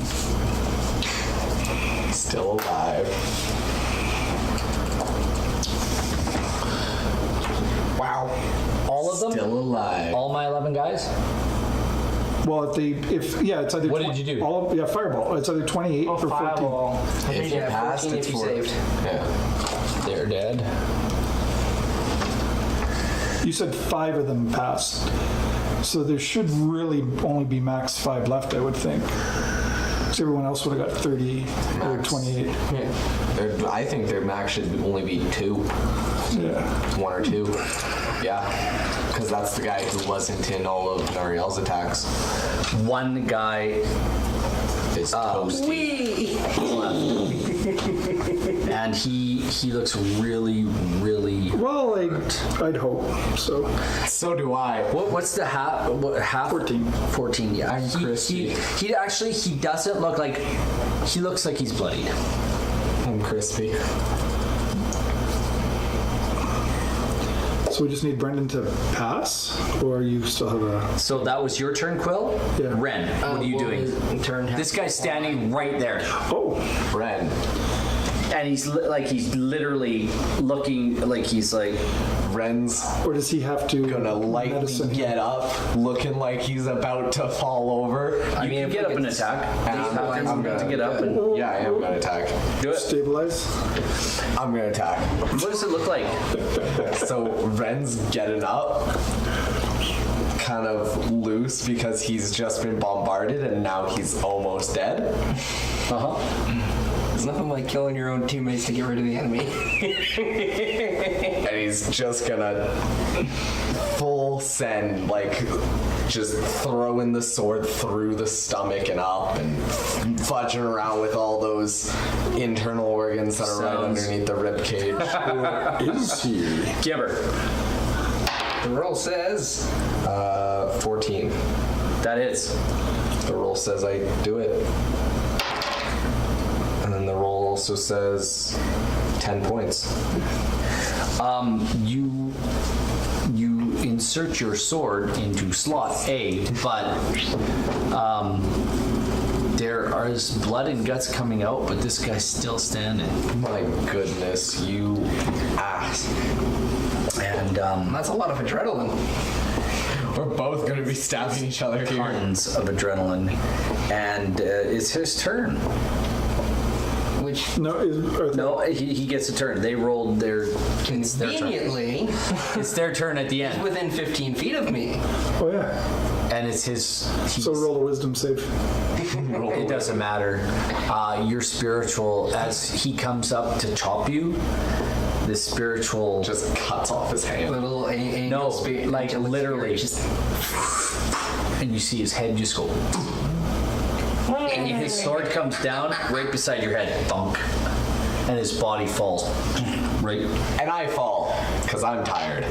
Still alive. Wow. All of them? Still alive. All my 11 guys? Well, it's either. What did you do? Fireball. It's either 28 Oh, or 14. fireball. If you Yeah, passed, 14 it's if you 4. saved. Yeah. They're dead. You said 5 of them passed. So there should really only be max 5 left, I would think. So everyone else would have got 30 or Max. 28. I think their max should only be 2. Yeah. 1 or 2. Yeah. Because that's the guy who wasn't in all of Nariel's attacks. One guy Is toasty. and he looks really, really. Well, I'd hope so. So do I. What's the half? What, half? 14. 14. Yeah. I'm crispy. He actually doesn't look like. He looks like he's bloodied. I'm crispy. So we just need Brendan to pass, or you still have a... So that was your turn, Quill. Yeah. Ren, what are you doing? Turn This guy's standing right there, Oh, Ren. and he's literally looking like he's like. Ren's or does he have to... gonna lightly medicine him? get up, looking like he's about to fall over. You can get up and attack. I'm to get up and Yeah, I am gonna attack. do it. Stabilize? I'm gonna attack. What does it look like? So Ren's getting up, kind of loose because he's just been bombarded and now he's almost dead. Uh huh. There's nothing like killing your own teammates to get rid of the enemy. And he's just gonna full send, like, just throwing the sword through the stomach and up and fudging around with all those internal organs that are right Sounds- underneath the rib cage. Is he? Gibber. The roll says 14. That is. The roll says I do it. And then the roll also says 10 points. You insert your sword into slot A, but there is blood and guts coming out, but this guy's still standing. My goodness, you ass. And that's a lot of adrenaline. We're both gonna be stabbing each other here. tons of adrenaline, and it's his turn. Which No, No, he gets a turn. They rolled their. It's their turn. conveniently It's their turn at the is end, within 15 feet of me. Oh, yeah. and it's his. So roll a wisdom save. It doesn't matter. Your spiritual, as he comes up to chop you, the spiritual Just cuts off his hand. Little angel no, spirit, like angelic literally, spirit. and you see his head just go. his sword comes down right beside your head, thunk, and his body falls right. And I fall, because I'm tired.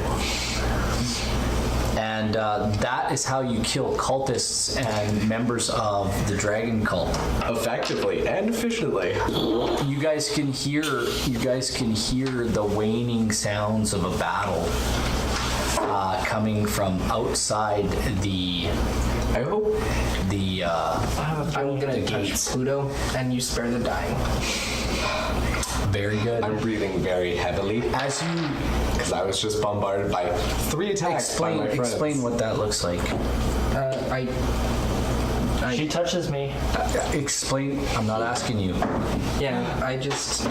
And that is how you kill cultists and members of the dragon cult. Effectively and efficiently. You guys can hear the waning sounds of a battle coming from outside the. I hope. The I'm gonna touch Pluto, and you spare the dying. very good. I'm breathing very heavily. As you Because I was just bombarded by 3 attacks by my friends. explain what that looks like. She touches me. Explain. I'm not asking you. Yeah, I just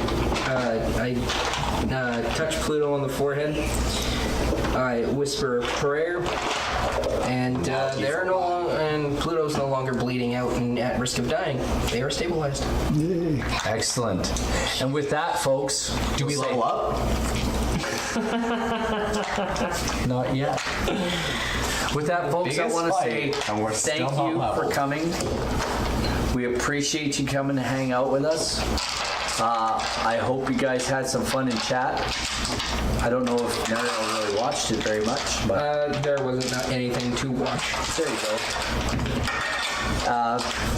I touch Pluto on the forehead. I whisper a prayer, and they're no longer, and Pluto's no longer bleeding out and at risk of dying. They are stabilized. Yay. Excellent. And with that, folks, Do we level up? Not yet. With that, folks, I Biggest want to say fight, and we're thank still you not for level. coming. We appreciate you coming to hang out with us. I hope you guys had some fun in chat. I don't know if Mario really watched it very much, but There wasn't anything to watch. there you go.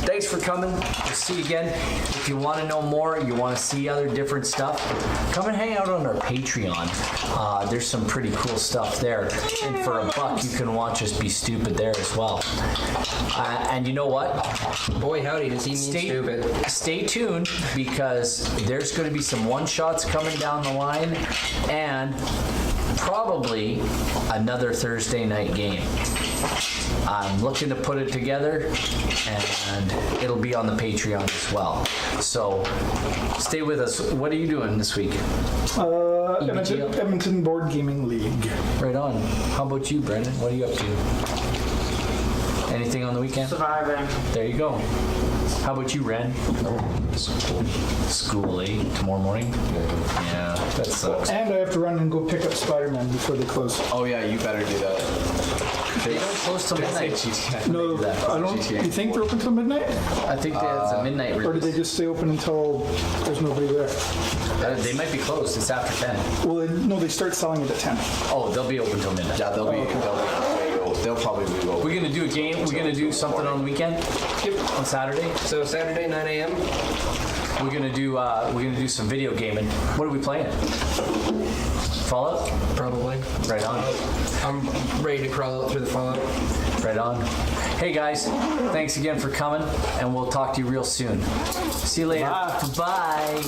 Thanks for coming. We'll see you again. If you want to know more, you want to see other different stuff, come and hang out on our Patreon. There's some pretty cool stuff there. And for $1, you can watch us be stupid there as well. And you know what? Boy, howdy, does he mean stupid? Stay tuned, because there's going to be some one-shots coming down the line, and probably another Thursday night game. I'm looking to put it together, and it'll be on the Patreon as well. So stay with us. What are you doing this week? Edmonton Board Gaming League. Right on. How about you, Brendan? What are you up to? Anything on the weekend? Surviving. There you go. How about you, Ren? School, eh? Tomorrow morning? Yeah, that sucks. And I have to run and go pick up Spider-Man before they close. Oh yeah, you better do that. They don't close till midnight. No, I don't. You think they're open till midnight? I think it's a midnight Or do they release. just stay open until there's nobody there? They might be closed. It's after 10. Well, no, they start selling it at 10. Oh, they'll be open till midnight. Yeah, they'll probably be open. We're gonna do a game. We're gonna do something on the weekend. On Saturday. So Saturday, 9 a.m. We're gonna do some video gaming. What are we playing? Fallout. Probably. Right on. I'm ready to crawl out through the fallout. Right on. Hey guys, thanks again for coming, and we'll talk to you real soon. See you later. Bye.